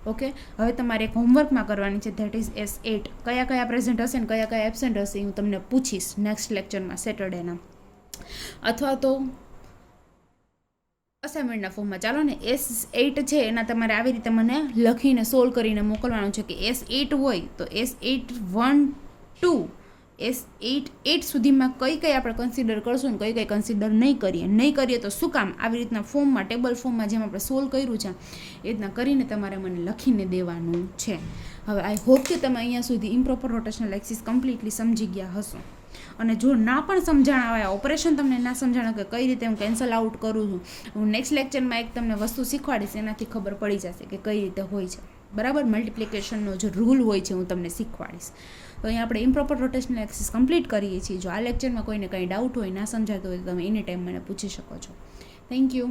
Speaker 1: ઓકે. હવે તમારે એક હોમવર્કમાં કરવાની છે, ધેટ ઇઝ S8. કયા કયા પ્રેઝન્ટ હશે ને કયા કયા એબસેન્ટ હશે હું તમને પૂછીશ નેક્સ્ટ લેક્ચરમાં, સેટરડેના, અથવા તો અસાઇનમેન્ટના ફોર્મમાં. ચાલો ને, S8 છે એના તમારે આવી રીતે મને લખીને સોલ્વ કરીને મોકલવાનું છે કે S8 હોય તો S8 1 2 S8 સુધીમાં કઈ કઈ આપણે કન્સિડર કરશું ને કઈ કઈ કન્સિડર નહીં કરીએ તો શું કામ? આવી રીતના ફોર્મમાં, ટેબલ ફોર્મમાં જેમ આપણે સોલ્વ કર્યું છે એ રીતના કરીને તમારે મને લખીને દેવાનું છે. હવે આઈ હોપ કે તમે અહીંયા સુધી ઇમ્પ્રોપર રોટેશનલ એક્સિસ કમ્પ્લીટલી સમજી ગયા હશો. અને જો ના પણ સમજાણ આવે, ઓપરેશન તમને ના સમજાણ કે કઈ રીતે હું કેન્સલ આઉટ કરું છું, હું નેક્સ્ટ લેક્ચરમાં એક તમને વસ્તુ શીખવાડીશ, એનાથી ખબર પડી જશે કે કઈ રીતે હોય છે, બરાબર. મલ્ટિપ્લિકેશનનો જે રૂલ હોય છે હું તમને શીખવાડીશ. તો અહીંયા આપણે ઇમ્પ્રોપર રોટેશનલ એક્સિસ કમ્પ્લીટ કરીએ છીએ. જો આ લેક્ચરમાં કોઈને કંઈ ડાઉટ હોય, ના સમજાતો હોય તો તમે એની ટાઈમ મને પૂછી શકો છો. Thank you.